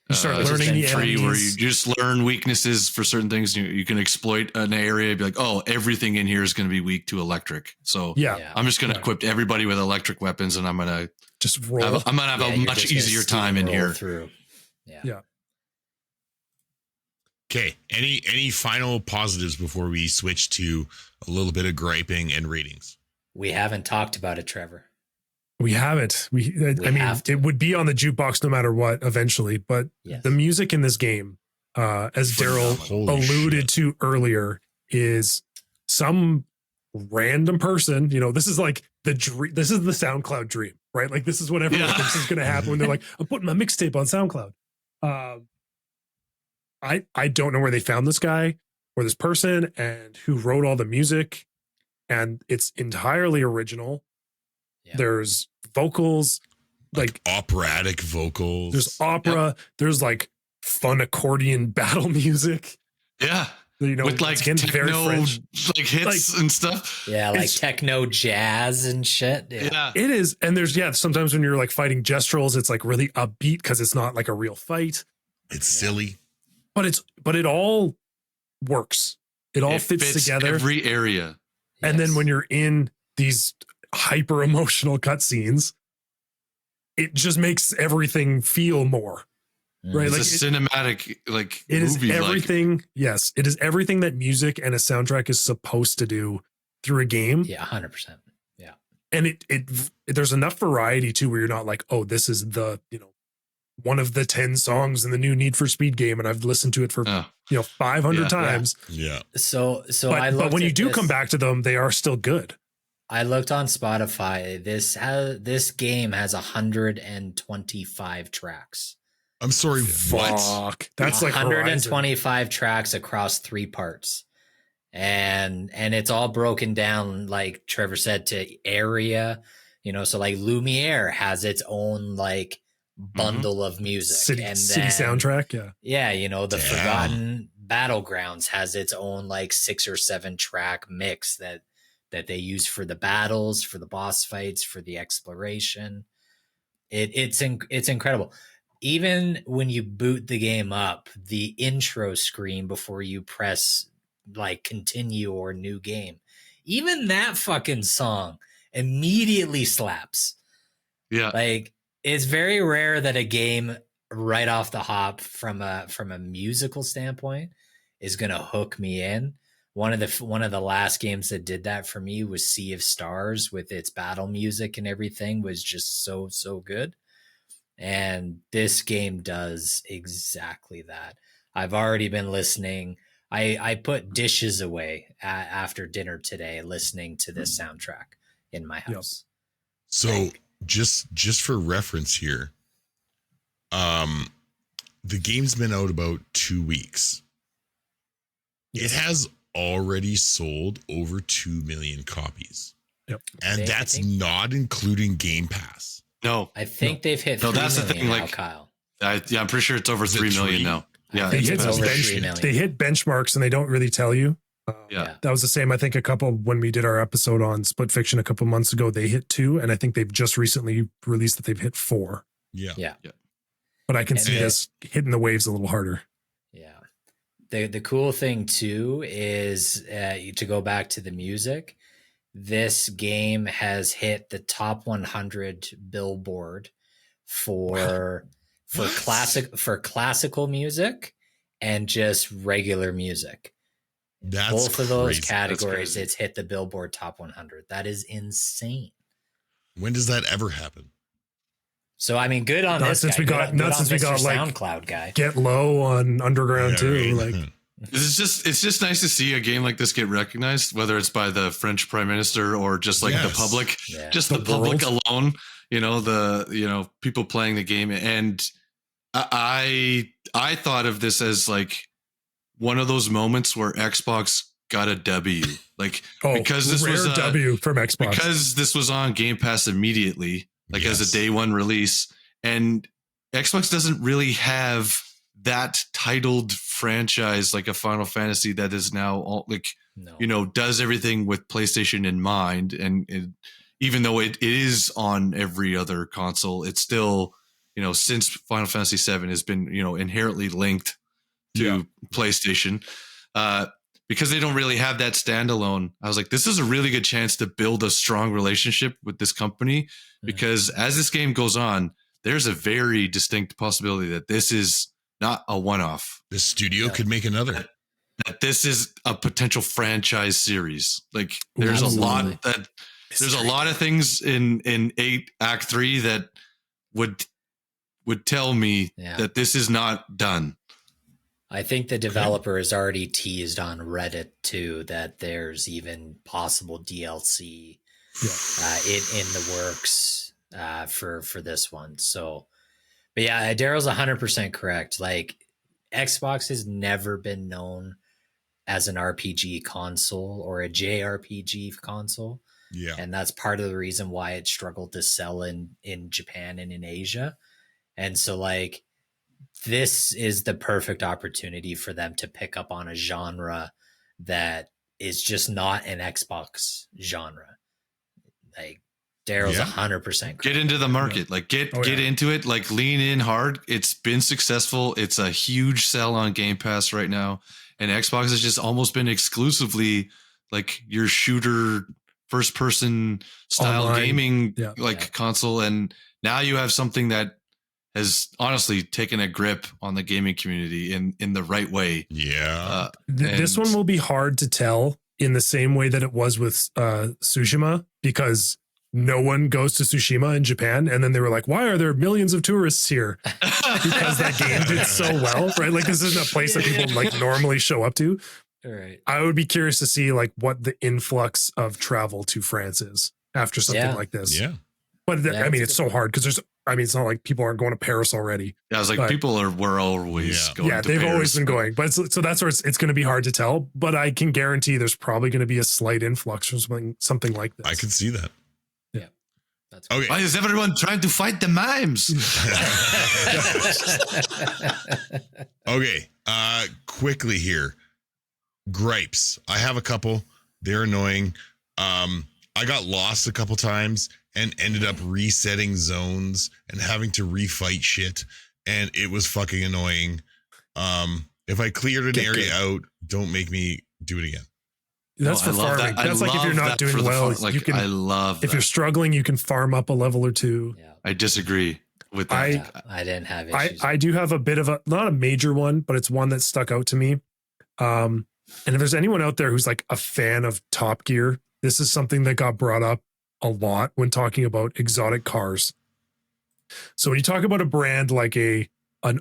You start learning the tree where you just learn weaknesses for certain things. You can exploit an area, be like, oh, everything in here is going to be weak to electric. So I'm just going to equip everybody with electric weapons, and I'm going to just roll. I'm going to have a much easier time in here. Yeah. Okay. Any final positives before we switch to a little bit of griping and ratings? We haven't talked about it, Trevor. We haven't. It would be on the jukebox no matter what eventually, but the music in this game, as Daryl alluded to earlier, is some random person, this is like this is the SoundCloud dream, right? Like this is what everyone thinks is going to happen when they're like, I'm putting my mixtape on SoundCloud. I don't know where they found this guy or this person and who wrote all the music, and it's entirely original. Yeah. There's vocals, like operatic vocals. There's opera. There's like fun accordion battle music. Yeah. With like techno like hits and stuff. Yeah, like techno jazz and shit. Yeah. It is. And there's sometimes when you're like fighting gestrels, it's like really upbeat because it's not like a real fight. It's silly. But it all works. It all fits together. Every area. And then when you're in these hyper emotional cutscenes, it just makes everything feel more. right? It's Like a cinematic, like it is movie. everything. Yes, it is everything that music and a soundtrack is supposed to do through a game. Yeah, 100%. Yeah, and it there's enough variety too, where you're not like, oh, this is the one of the 10 songs in the new Need for Speed game, and I've listened to it for 500 Yeah. times. Yeah. So But when you do come back to them, they are still good. I looked on Spotify. This game has 125 tracks. I'm sorry, what? Fuck. That's like 125 tracks across 3 parts. And it's all broken down, like Trevor said, to area, so like Lumiere has its own like bundle of music. City then, soundtrack. Yeah. Yeah. The Forgotten Battlegrounds has its own like 6 or 7 track mix that they use for the battles, for the boss fights, for the exploration. It's incredible. Even when you boot the game up, the intro screen before you press like continue or new game, even that fucking song immediately slaps. Yeah. Like, it's very rare that a game right off the hop from a musical standpoint is going to hook me in. One of the last games that did that for me was Sea of Stars, with its battle music and everything was just so good. And this game does exactly that. I've already been listening. I put dishes away after dinner today listening to this soundtrack in my house. Yep. So just for reference here, the game's been out about 2 weeks. It has already sold over 2 million copies. Yep. And that's not including Game Pass. No. I think they've hit 3 that's the million thing, now, like, Kyle. I'm pretty sure it's over 3 million now. Yeah, They hit, over 3 million. they hit benchmarks and they don't really tell you. Yeah. That was the same, I think, when we did our episode on Split Fiction a couple months ago, they hit 2, and I think they've just recently released that they've hit 4. Yeah. But I can see this hitting the waves a little harder. Yeah. The cool thing too is to go back to the music. This game has hit the top 100 Billboard for classical music and just regular music. That's both of those crazy. categories. It's hit the Billboard top 100. That is insane. When does that ever happen? So I mean, good on this guy. Not since we got like SoundCloud guy. Get Low on Underground too. Right. Like it's just nice to see a game like this get recognized, whether it's by the French Prime Minister or just like the public, just the public alone. People playing the game, and I thought of this as like one of those moments where Xbox got a W, like because this was a W from Xbox, because this was on Game Pass immediately, like as a day one release, and Xbox doesn't really have that titled franchise like a Final Fantasy that is now all, does everything with PlayStation in mind, and even though it is on every other console, it's still since Final Fantasy VII has been inherently linked to PlayStation, because they don't really have that standalone. I was like, this is a really good chance to build a strong relationship with this company, because as this game goes on, there's a very distinct possibility that this is not a one-off. The studio could make another. That this is a potential franchise series. Like there's a lot of things in Act 3 that would tell me that this is not done. I think the developer has already teased on Reddit too that there's even possible DLC in the works for this one. So, but yeah, Daryl's 100% correct. Like, Xbox has never been known as an RPG console or a JRPG console. Yeah. And that's part of the reason why it struggled to sell in Japan and in Asia. And so like, this is the perfect opportunity for them to pick up on a genre that is just not an Xbox genre. Like, Daryl's 100% correct. Get into the market, like get into it, like lean in hard. It's been successful. It's a huge sell on Game Pass right now. And Xbox has just almost been exclusively like your shooter first person style online gaming console. And now you have something that has honestly taken a grip on the gaming community in the right way. Yeah. This one will be hard to tell in the same way that it was with Tsushima, because no one goes to Tsushima in Japan. And then they were like, why are there millions of tourists here? Because that game did so well, right? Like, this isn't a place that people like normally show up to. All right. I would be curious to see like what the influx of travel to France is after something like this. Yeah. But I mean, it's so hard because it's not like people aren't going to Paris already. Yeah, I was like, people were always going to they've Paris. always been going. But so that's where it's going to be hard to tell. But I can guarantee there's probably going to be a slight influx from something like this. I can see that. Yeah. That's Okay. Why is everyone trying to fight the mimes? Okay. Quickly here. Gripes. I have a couple. They're annoying. I got lost a couple times and ended up resetting zones and having to refight shit. And it was fucking annoying. If I cleared an area out, don't make me do it again. That's for farming. That's like if you're not doing well, you can. I love if you're struggling, you can farm up a level or two. Yeah. I disagree with that. I didn't have issues. I do have a bit of not a major one, but it's one that stuck out to me. And if there's anyone out there who's like a fan of Top Gear, this is something that got brought up a lot when talking about exotic cars. So when you talk about a brand like an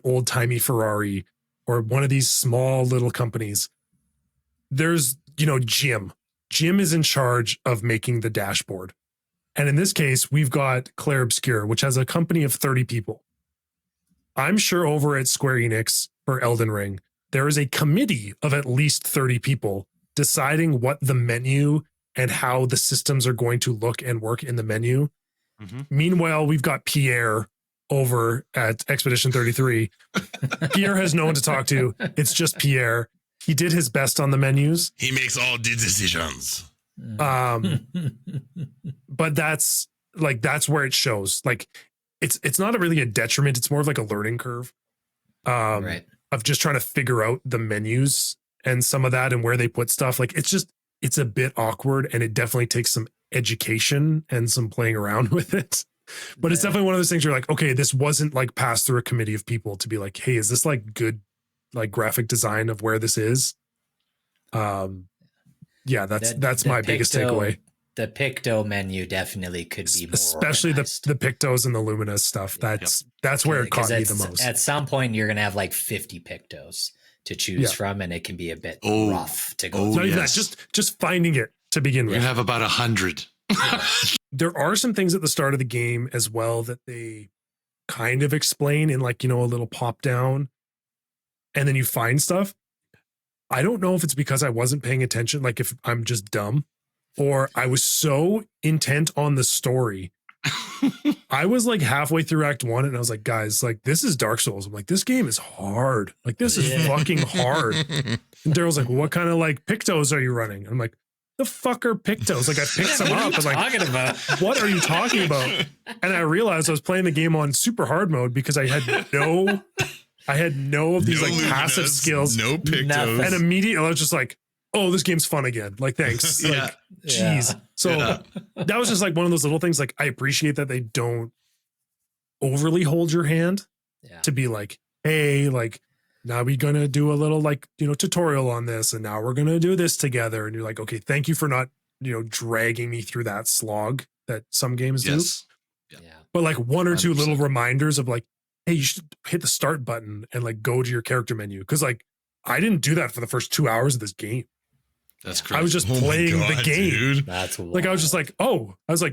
old-timey Ferrari or one of these small little companies, there's, Jim. Jim is in charge of making the dashboard. And in this case, we've got Clair Obscur, which has a company of 30 people. I'm sure over at Square Enix for Elden Ring, there is a committee of at least 30 people deciding what the menu and how the systems are going to look and work in the menu. Mm-hmm. Meanwhile, we've got Pierre over at Expedition 33. Pierre has no one to talk to. It's just Pierre. He did his best on the menus. He makes all the decisions. But that's where it shows. Like, it's not really a detriment. It's more of like a learning curve. Right. Of just trying to figure out the menus and some of that and where they put stuff. Like, it's a bit awkward, and it definitely takes some education and some playing around with it. But it's definitely one of those things you're like, okay, this wasn't like passed through a committee of people to be like, hey, is this like good, like graphic design of where this is? Yeah, that's my biggest takeaway. The Picto menu definitely could be more especially organized. the Pictos and the Luminous stuff. That's where it caught me the most. At some point, you're gonna have like 50 Pictos to choose from, and it can be a bit rough to go. Not even that, just finding it to begin with. You have about 100. There are some things at the start of the game as well that they kind of explain in like, a little pop down, and then you find stuff. I don't know if it's because I wasn't paying attention, like if I'm just dumb, or I was so intent on the story. I was like halfway through Act 1 and I was like, guys, like this is Dark Souls. I'm like, this game is hard. Like this is fucking hard. And Daryl's like, well, what kind of like Pictos are you running? I'm like, the fuck are Pictos? Like I picked some up. I'm like, talking about? What are you talking about? And I realized I was playing the game on super hard mode because I had no of these like Luminous, passive skills. No Pictos. And immediately I was just like, oh, this game's fun again. Like, thanks. Like, geez. So that was just like one of those little things. Like, I appreciate that they don't overly hold your hand to be like, hey, like, now we're going to do a little like, tutorial on this. And now we're going to do this together. And you're like, okay, thank you for not, dragging me through that slog that some games do. Yeah. But like one or 100%. two little reminders of like, hey, you should hit the start button and like go to your character menu. Cause like, I didn't do that for the first 2 hours of this game. That's crazy. I was just playing the game. Dude. That's like, I was just like,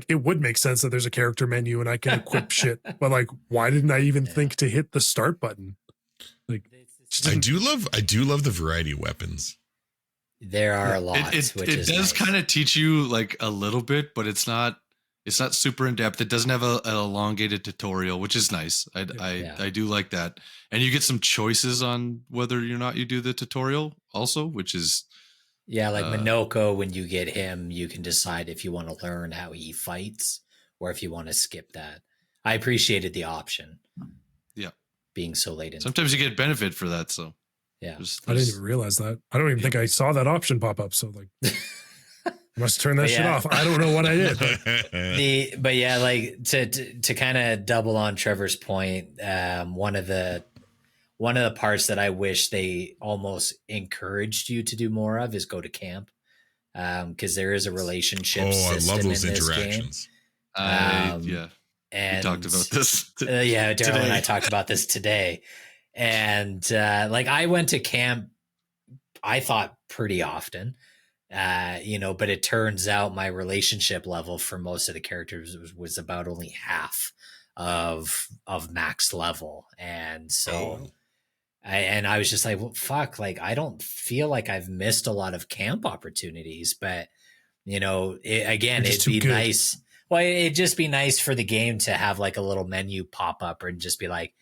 it would make sense that there's a character menu and I can equip shit. But like, why didn't I even think to hit the start button? Like, I do love the variety of weapons. There are lots. It does kind of teach you like a little bit, but it's not super in depth. It doesn't have an elongated tutorial, which is nice. I do like that. And you get some choices on whether or not you do the tutorial also, which is like Monoco. When you get him, you can decide if you want to learn how he fights or if you want to skip that. I appreciated the option. Yeah, being so late in. Sometimes you get benefit for that. So yeah, I didn't even realize that. I don't even think I saw that option pop up. So like, Must turn that shit off. I don't know what I did. But yeah, like to kind of double on Trevor's point, one of the parts that I wish they almost encouraged you to do more of is go to camp, because there is a relationship system I love those in this interactions. game. And we talked about this. Daryl and I talked about this today, and like I went to camp, I thought pretty often. But it turns out my relationship level for most of the characters was about only half of max level. And so I was just like, well, fuck, like, I don't feel like I've missed a lot of camp opportunities, but it'd be nice. Well, it'd just be nice for the game to have like a little menu pop up and just be like,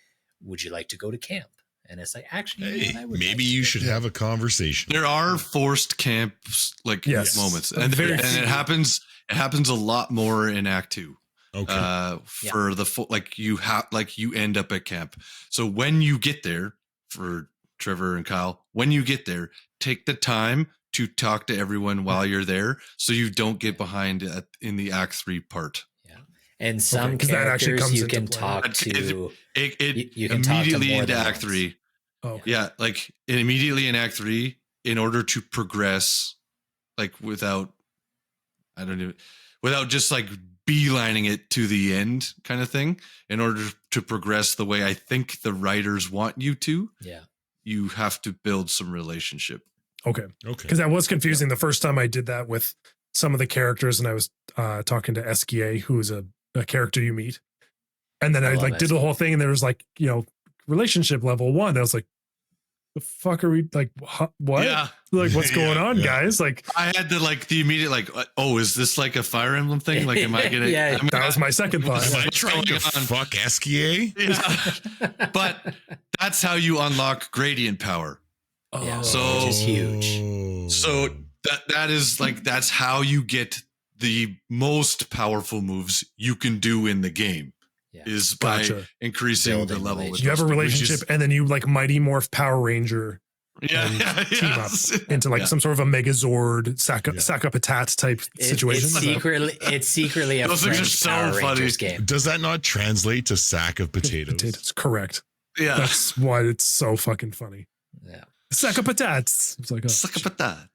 would you like to go to camp? And it's like, actually, maybe you should have a conversation. There are forced camps, like moments, and it happens. It happens a lot more in Act 2. Okay. For you end up at camp. So when you get there, for Trevor and Kyle, when you get there, take the time to talk to everyone while you're there, so you don't get behind in the Act 3 part. And some characters you can talk to. You can immediately into Act 3. Oh, okay. Yeah, like immediately in Act 3, in order to progress, like without just like beelining it to the end kind of thing, in order to progress the way I think the writers want you to, you have to build some relationship. Okay. Because that was confusing the first time I did that with some of the characters, and I was talking to SKA, who's a character you meet. And then I like did the whole thing, and there was like, relationship level 1. I was like, the fuck are we like? What? Yeah. Like, what's going on, guys? Like, I had to like the immediate like, oh, is this like a Fire Emblem thing? Like, am I gonna? That was my second thought. Am I trying to fuck SKA? Yeah. But that's how you unlock gradient power. Which is huge. So that's how you get the most powerful moves you can do in the game. Is by increasing the level. You have a relationship, and then you like Mighty Morph Power Ranger, team up into like some sort of a Megazord, Sack Up a Tat type situation. It's secretly a Those French so Power funny. Rangers game. Does that not translate to sack of potatoes? Potatoes, correct. Yeah, that's why it's so fucking funny. Yeah, Sack Up a Tats. It's like Sack Up a Tat.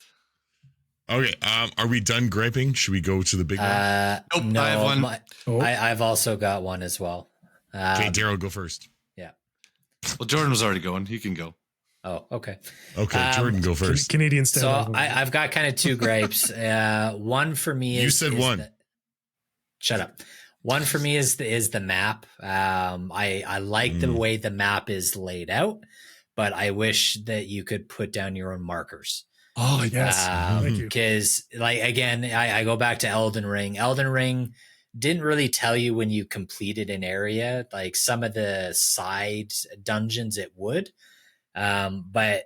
Okay, are we done griping? Should we go to the big one? Nope, no, I have one. I've also got one as well. Okay, Daryl, go first. Yeah. Well, Jordan was already going. He can go. Oh, okay. Okay, Jordan, go first. Canadian stand. So I've got kind of two gripes. One for me is you said one. Shut up. One for me is the map. I like the way the map is laid out, but I wish that you could put down your own markers. Oh, yes. Thank you. Because, like, again, I go back to Elden Ring. Elden Ring didn't really tell you when you completed an area. Like, some of the side dungeons it would. But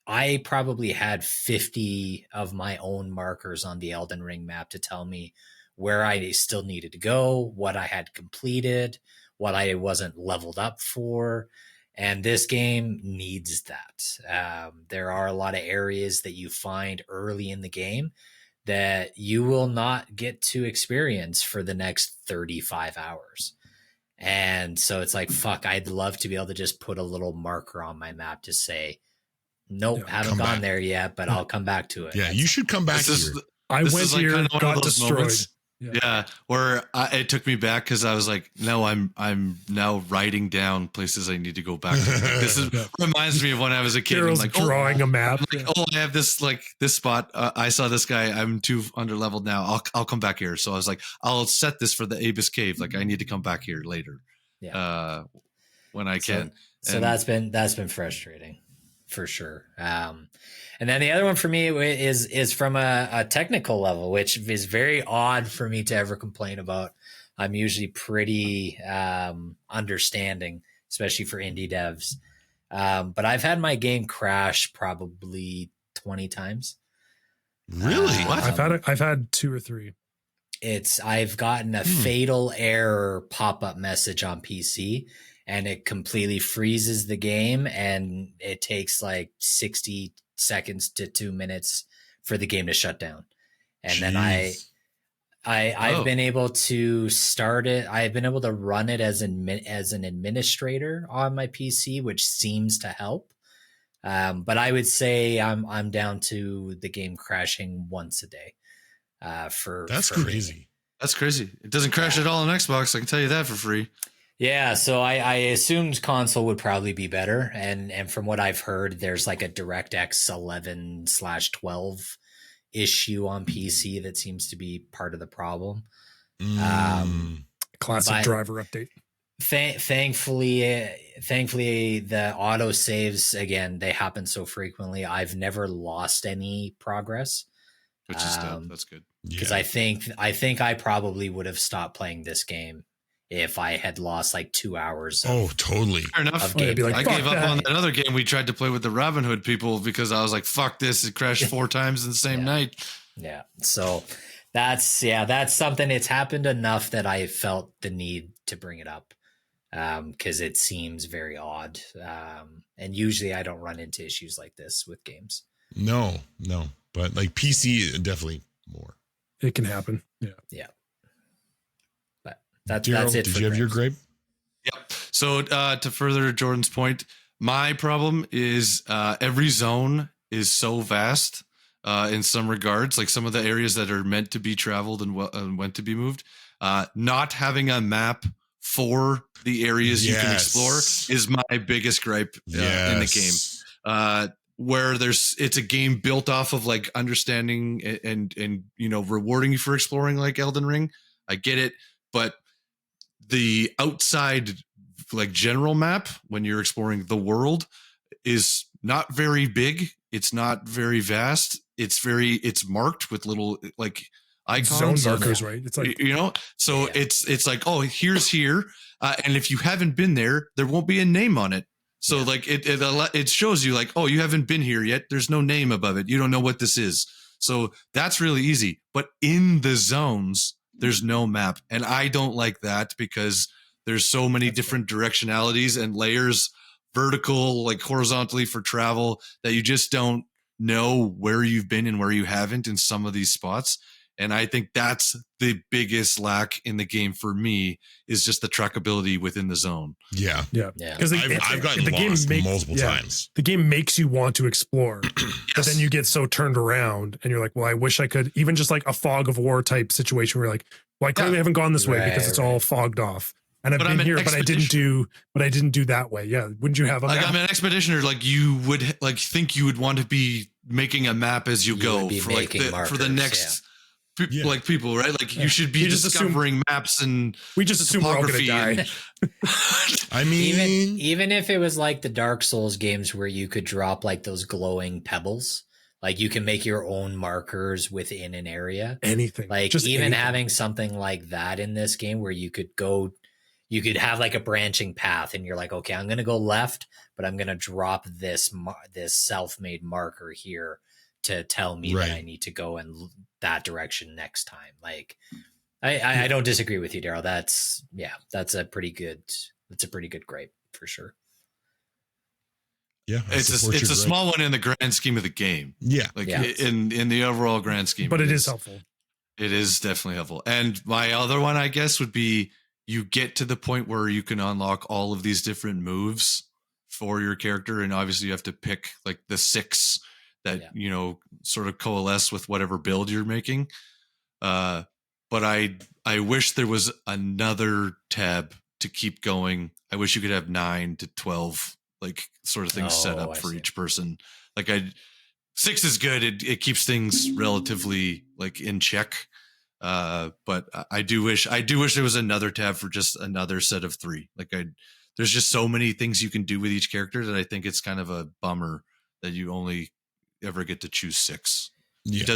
I probably had 50 of my own markers on the Elden Ring map to tell me where I still needed to go, what I had completed, what I wasn't leveled up for. And this game needs that. There are a lot of areas that you find early in the game that you will not get to experience for the next 35 hours. And so it's like, fuck, I'd love to be able to just put a little marker on my map to say, nope, haven't gone there yet, but I'll come back to it. Yeah, you should come back here. I went here, got destroyed. Yeah, where it took me back because I was like, no, I'm now writing down places I need to go back to. Like, this reminds me of when I was a kid. Daryl's like drawing a map. Like, I have this spot. I saw this guy. I'm too underleveled now. I'll come back here. So I was like, I'll set this for the Abyss Cave. Like I need to come back here later. Yeah, when I can. So that's been frustrating for sure. And then the other one for me is from a technical level, which is very odd for me to ever complain about. I'm usually pretty understanding, especially for indie devs. But I've had my game crash probably 20 times. Really? What? I've had 2 or 3. I've gotten a fatal error pop-up message on PC, and it completely freezes the game, and it takes like 60 seconds to 2 minutes for the game to shut down. And then I've been able to start it. I've been able to run it as an administrator on my PC, which seems to help. But I would say I'm down to the game crashing once a day. That's for crazy. me. That's crazy. It doesn't crash at all on Xbox. I can tell you that for free. Yeah, so I assumed console would probably be better, and from what I've heard, there's like a DirectX 11/12 issue on PC that seems to be part of the problem. Classic driver update. Thankfully, the auto saves, again, they happen so frequently. I've never lost any progress, Which is dope. That's good. because I think I probably would have stopped playing this game if I had lost like 2 hours. Totally. Fair enough. I gave up on another game we tried to play with the Robin Hood people because I was like, fuck this. It crashed 4 times in the same night. Yeah. So that's something. It's happened enough that I felt the need to bring it up, because it seems very odd. And usually I don't run into issues like this with games. No. But like PC, definitely more. It can happen. Yeah. But that's Daryl, it. Did you have your gripe? Yep. So to further Jordan's point, my problem is every zone is so vast in some regards, like some of the areas that are meant to be traveled and meant to be moved. Not having a map for the areas you can explore is my biggest gripe in the game. Where it's a game built off of like understanding and rewarding you for exploring, like Elden Ring. I get it, but the outside like general map when you're exploring the world is not very big. It's not very vast. It's marked with little like icons, zone markers, right? It's like, so it's like, oh, here's here, and if you haven't been there won't be a name on it. So like it shows you like, oh, you haven't been here yet. There's no name above it. You don't know what this is. So that's really easy. But in the zones, there's no map. And I don't like that because there's so many different directionalities and layers, vertical, like horizontally for travel, that you just don't know where you've been and where you haven't in some of these spots. And I think that's the biggest lack in the game for me, is just the trackability within the zone. Yeah. Because I've gotten lost multiple times. The game makes you want to explore, but then you get so turned around and you're like, well, I wish I could, even just like a fog of war type situation where you're like, well, I clearly haven't gone this way because it's all fogged off. And I've been here, but I didn't do that way. Yeah. Wouldn't you have a map? I'm an expeditioner. Like you would like think you would want to be making a map as you go for like for the next like people, right? Like you should be discovering maps, and we just assume we're all gonna die. I mean, even if it was like the Dark Souls games where you could drop like those glowing pebbles, like you can make your own markers within an area. Anything. Like just even anything. having something like that in this game where you could have like a branching path and you're like, okay, I'm going to go left, but I'm going to drop this self-made marker here to tell me that I need to go in that direction next time. Like I don't disagree with you, Daryl. That's a pretty good gripe for sure. Yeah. It's a small one in the grand scheme of the game. Yeah. Like in the overall grand scheme. But it is helpful. It is definitely helpful. And my other one, I guess, would be you get to the point where you can unlock all of these different moves for your character. And obviously you have to pick like the 6 that, sort of coalesce with whatever build you're making. But I wish there was another tab to keep going. I wish you could have 9 to 12, like sort of things set up for each person. Like 6 is good. It keeps things relatively like in check. But I do wish there was another tab for just another set of 3. Like there's just so many things you can do with each character that I think it's kind of a bummer that you only ever get to choose 6. Yeah. It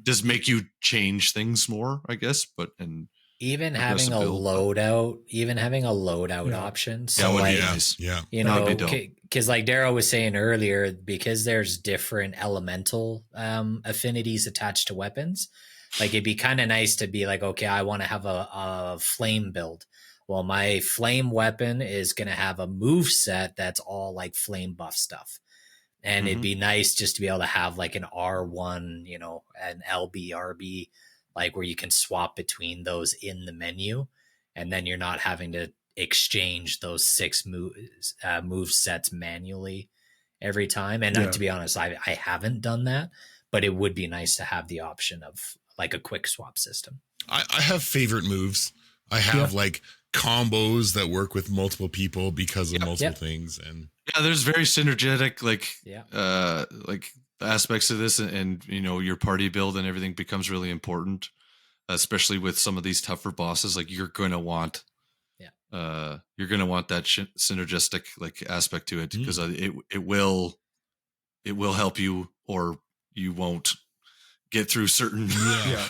does make you change things more, I guess, but even having a loadout option. So would like, be nice. Yeah. Because like Daryl was saying earlier, because there's different elemental affinities attached to weapons, like it'd be kind of nice to be like, okay, I want to have a flame build. Well, my flame weapon is going to have a move set that's all like flame buff stuff. And it'd be nice just to be able to have like an R1, you know, an LB, like where you can swap between those in the menu, and then you're not having to exchange those 6 move sets manually every time. And to be honest, I haven't done that, but it would be nice to have the option of like a quick swap system. I have favorite moves. I have like combos that work with multiple people because of multiple things. And there's very synergetic, like aspects of this, and you know, your party build and everything becomes really important, especially with some of these tougher bosses. Like you're going to want that synergistic like aspect to it, because it will help you, or you won't get through certain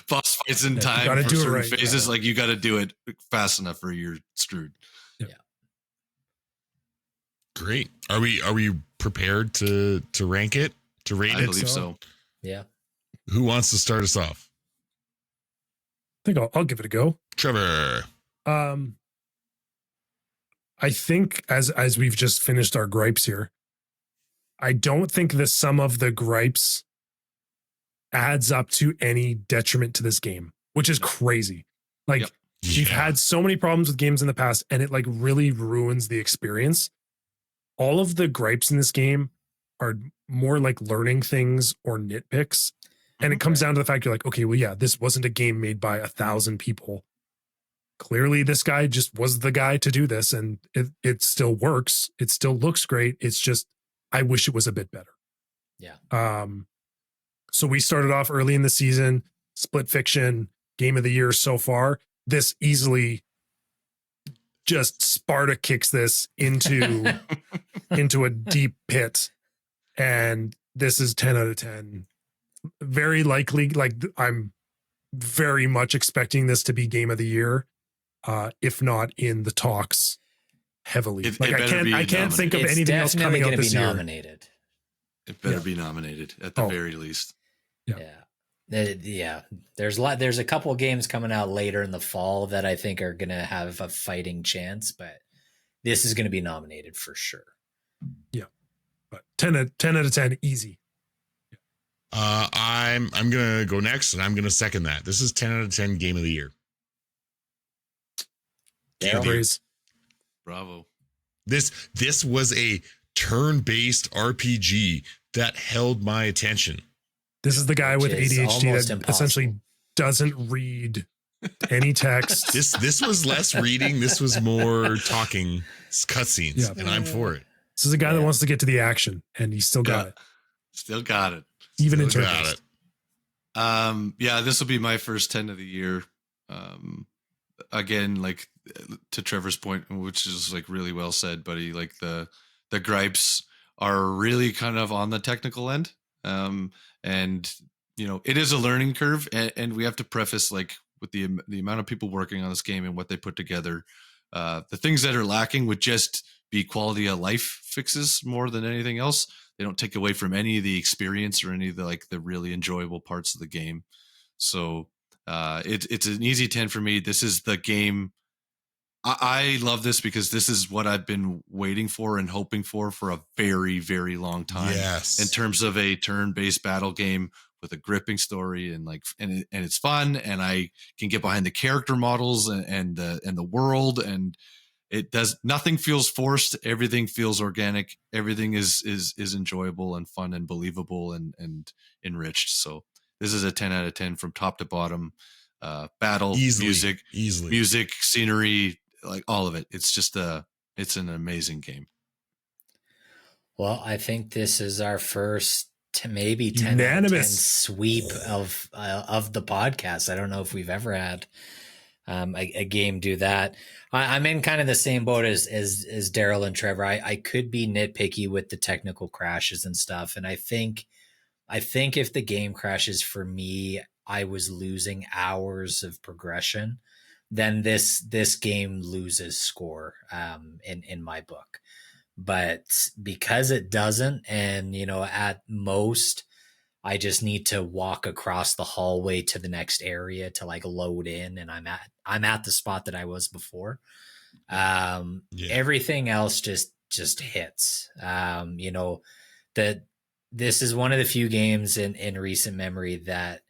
boss fights in time for certain phases. Like you got to do it fast enough or you're screwed. Great. Are we prepared to rank it, to rate it? I believe so. Yeah. Who wants to start us off? I think I'll give it a go. Trevor. I think as we've just finished our gripes here, I don't think the sum of the gripes adds up to any detriment to this game, which is crazy. Like we've had so many problems with games in the past, and it like really ruins the experience. All of the gripes in this game are more like learning things or nitpicks. And it comes down to the fact you're like, okay, well, yeah, this wasn't a game made by 1,000 people. Clearly, this guy just was the guy to do this, and it still works. It still looks great. It's just, I wish it was a bit better. Yeah. So we started off early in the season, Split Fiction, game of the year so far. This easily just Sparta kicks this into a deep pit, and this is 10 out of 10. Very likely, like I'm very much expecting this to be game of the year, if not in the talks heavily. I can't think of anything else coming out this year. Nominated. It better be nominated at the very least. Yeah. There's a couple of games coming out later in the fall that I think are going to have a fighting chance, but this is going to be nominated for sure. Yeah. But 10 out of 10 easy. I'm going to go next, and I'm going to second that. This is 10 out of 10 game of the year. Bravo. This was a turn-based RPG that held my attention. This is the guy with ADHD that essentially doesn't read any text. This was less reading. This was more talking cutscenes, and I'm for it. This is a guy that wants to get to the action, and he still got it. Still got it. Even in turn based. This will be my first 10 of the year. Again, like to Trevor's point, which is like really well said, buddy, like the gripes are really kind of on the technical end. And you know, it is a learning curve, and we have to preface like with the amount of people working on this game and what they put together, the things that are lacking would just be quality of life fixes more than anything else. They don't take away from any of the experience or any of the really enjoyable parts of the game. So it's an easy 10 for me. This is the game. I love this because this is what I've been waiting for and hoping for a very, very long time. Yes. In terms of a turn-based battle game with a gripping story and it's fun, and I can get behind the character models and the world, and it does nothing feels forced. Everything feels organic. Everything is enjoyable and fun and believable and enriched. So this is a 10 out of 10 from top to bottom. Battle, music, scenery, like all of it. It's just it's an amazing game. Well, I think this is our first maybe 10 out of 10 sweep of the podcast. I don't know if we've ever had a game do that. I'm in kind of the same boat as Daryl and Trevor. I could be nitpicky with the technical crashes and stuff. And I think if the game crashes for me, I was losing hours of progression, then this game loses score in my book. But because it doesn't, and you know, at most I just need to walk across the hallway to the next area to like load in, and I'm at the spot that I was before. Everything else just hits. You know, this is one of the few games in recent memory that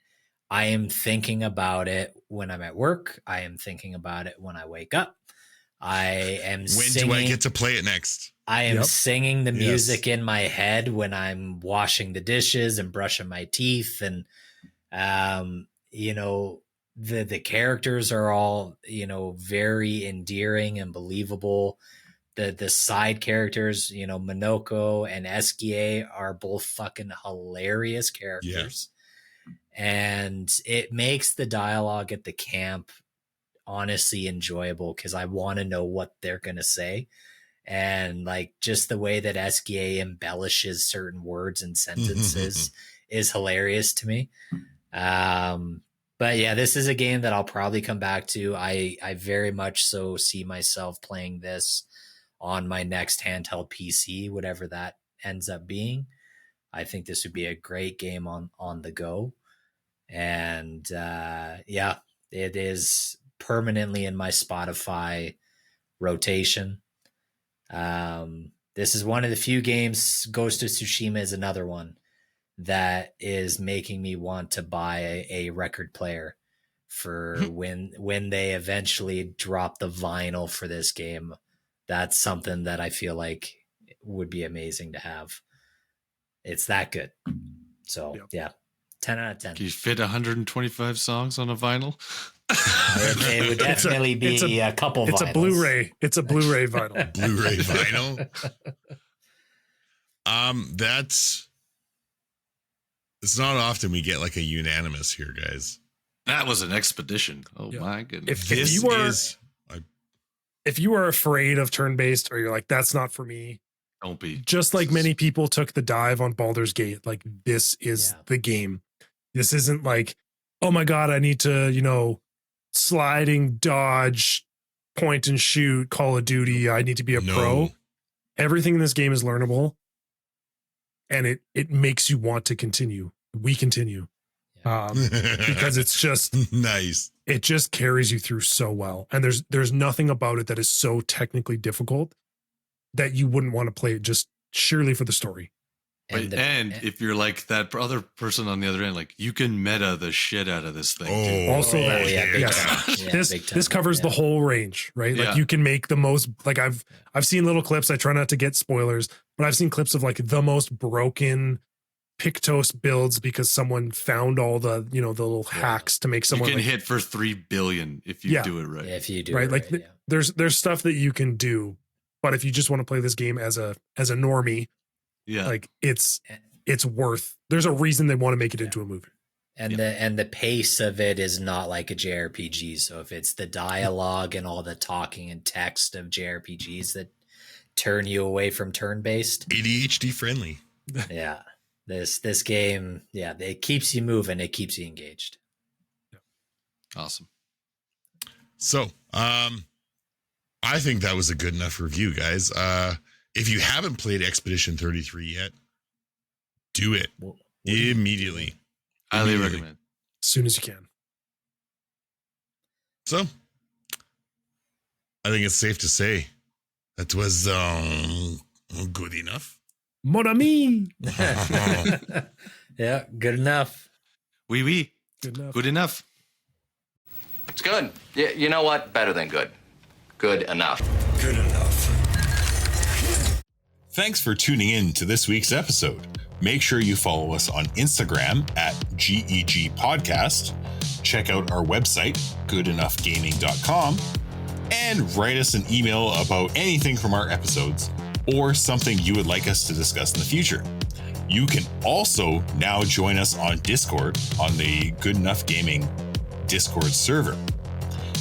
I am thinking about it when I'm at work. I am thinking about it when I wake up. I am When do I get to play it next? I am singing the music in my head when I'm washing the dishes and brushing my teeth. And, you know, the characters are all, you know, very endearing and believable. The side characters, you know, Monoco and Sciel are both fucking hilarious characters. And it makes the dialogue at the camp honestly enjoyable because I want to know what they're going to say. And like just the way that Sciel embellishes certain words and sentences is hilarious to me. But yeah, this is a game that I'll probably come back to. I very much so see myself playing this on my next handheld PC, whatever that ends up being. I think this would be a great game on the go. And yeah, it is permanently in my Spotify rotation. This is one of the few games, Ghost of Tsushima is another one that is making me want to buy a record player for when they eventually drop the vinyl for this game. That's something that I feel like would be amazing to have. It's that good. So yeah, 10 out of 10. Can you fit 125 songs on a vinyl? It would definitely be a couple. It's vinyls. a Blu-ray. It's a Blu-ray vinyl. Blu-ray vinyl. It's not often we get like a unanimous here, guys. That was an expedition. Oh my goodness. If you are afraid of turn-based, or you're like, that's not for me, don't be. Just like many people took the dive on Baldur's Gate, like this is the game. This isn't like, oh my God, I need to, you know, sliding, dodge, point and shoot, Call of Duty. I need to be a pro. Everything in this game is learnable. And it makes you want to continue. We continue. Because it's just nice. It just carries you through so well. And there's nothing about it that is so technically difficult that you wouldn't want to play it just surely for the story. And if you're like that other person on the other end, like you can meta the shit out of this thing. Also, this covers the whole range, right? Like you can make the most. Like I've seen little clips. I try not to get spoilers, but I've seen clips of like the most broken Pictos builds because someone found all the, you know, the little hacks to make someone. You can hit for 3 billion if you do it right. If you do right, it like right, there's stuff that you can do, but if you just want to play this game as a normie. Yeah, like it's worth. There's a reason they want to make it into a movie, and the pace of it is not like a JRPG. So if it's the dialogue and all the talking and text of JRPGs that turn you away from turn-based, ADHD friendly, this game, it keeps you moving, it keeps you engaged. Awesome. So, I think that was a good enough review, guys. If you haven't played Expedition 33 yet, do it immediately. Highly recommend. As soon as you can. So, I think it's safe to say that was good enough. Mon ami. Yeah, good enough. Oui. Good enough. Good enough. It's good. You know what? Better than good. Good enough. Good enough. Thanks for tuning in to this week's episode. Make sure you follow us on Instagram at GEG Podcast. Check out our website, goodenoughgaming.com, and write us an email about anything from our episodes or something you would like us to discuss in the future. You can also now join us on Discord on the Good Enough Gaming Discord server.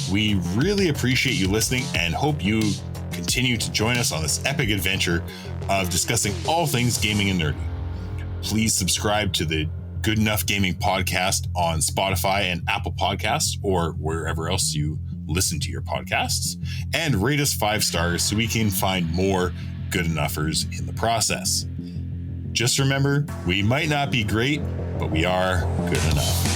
We really appreciate you listening and hope you continue to join us on this epic adventure of discussing all things gaming and nerdy. Please subscribe to the Good Enough Gaming podcast on Spotify and Apple Podcasts or wherever else you listen to your podcasts, and rate us 5 stars so we can find more good enoughers in the process. Just remember, we might not be great, but we are good enough.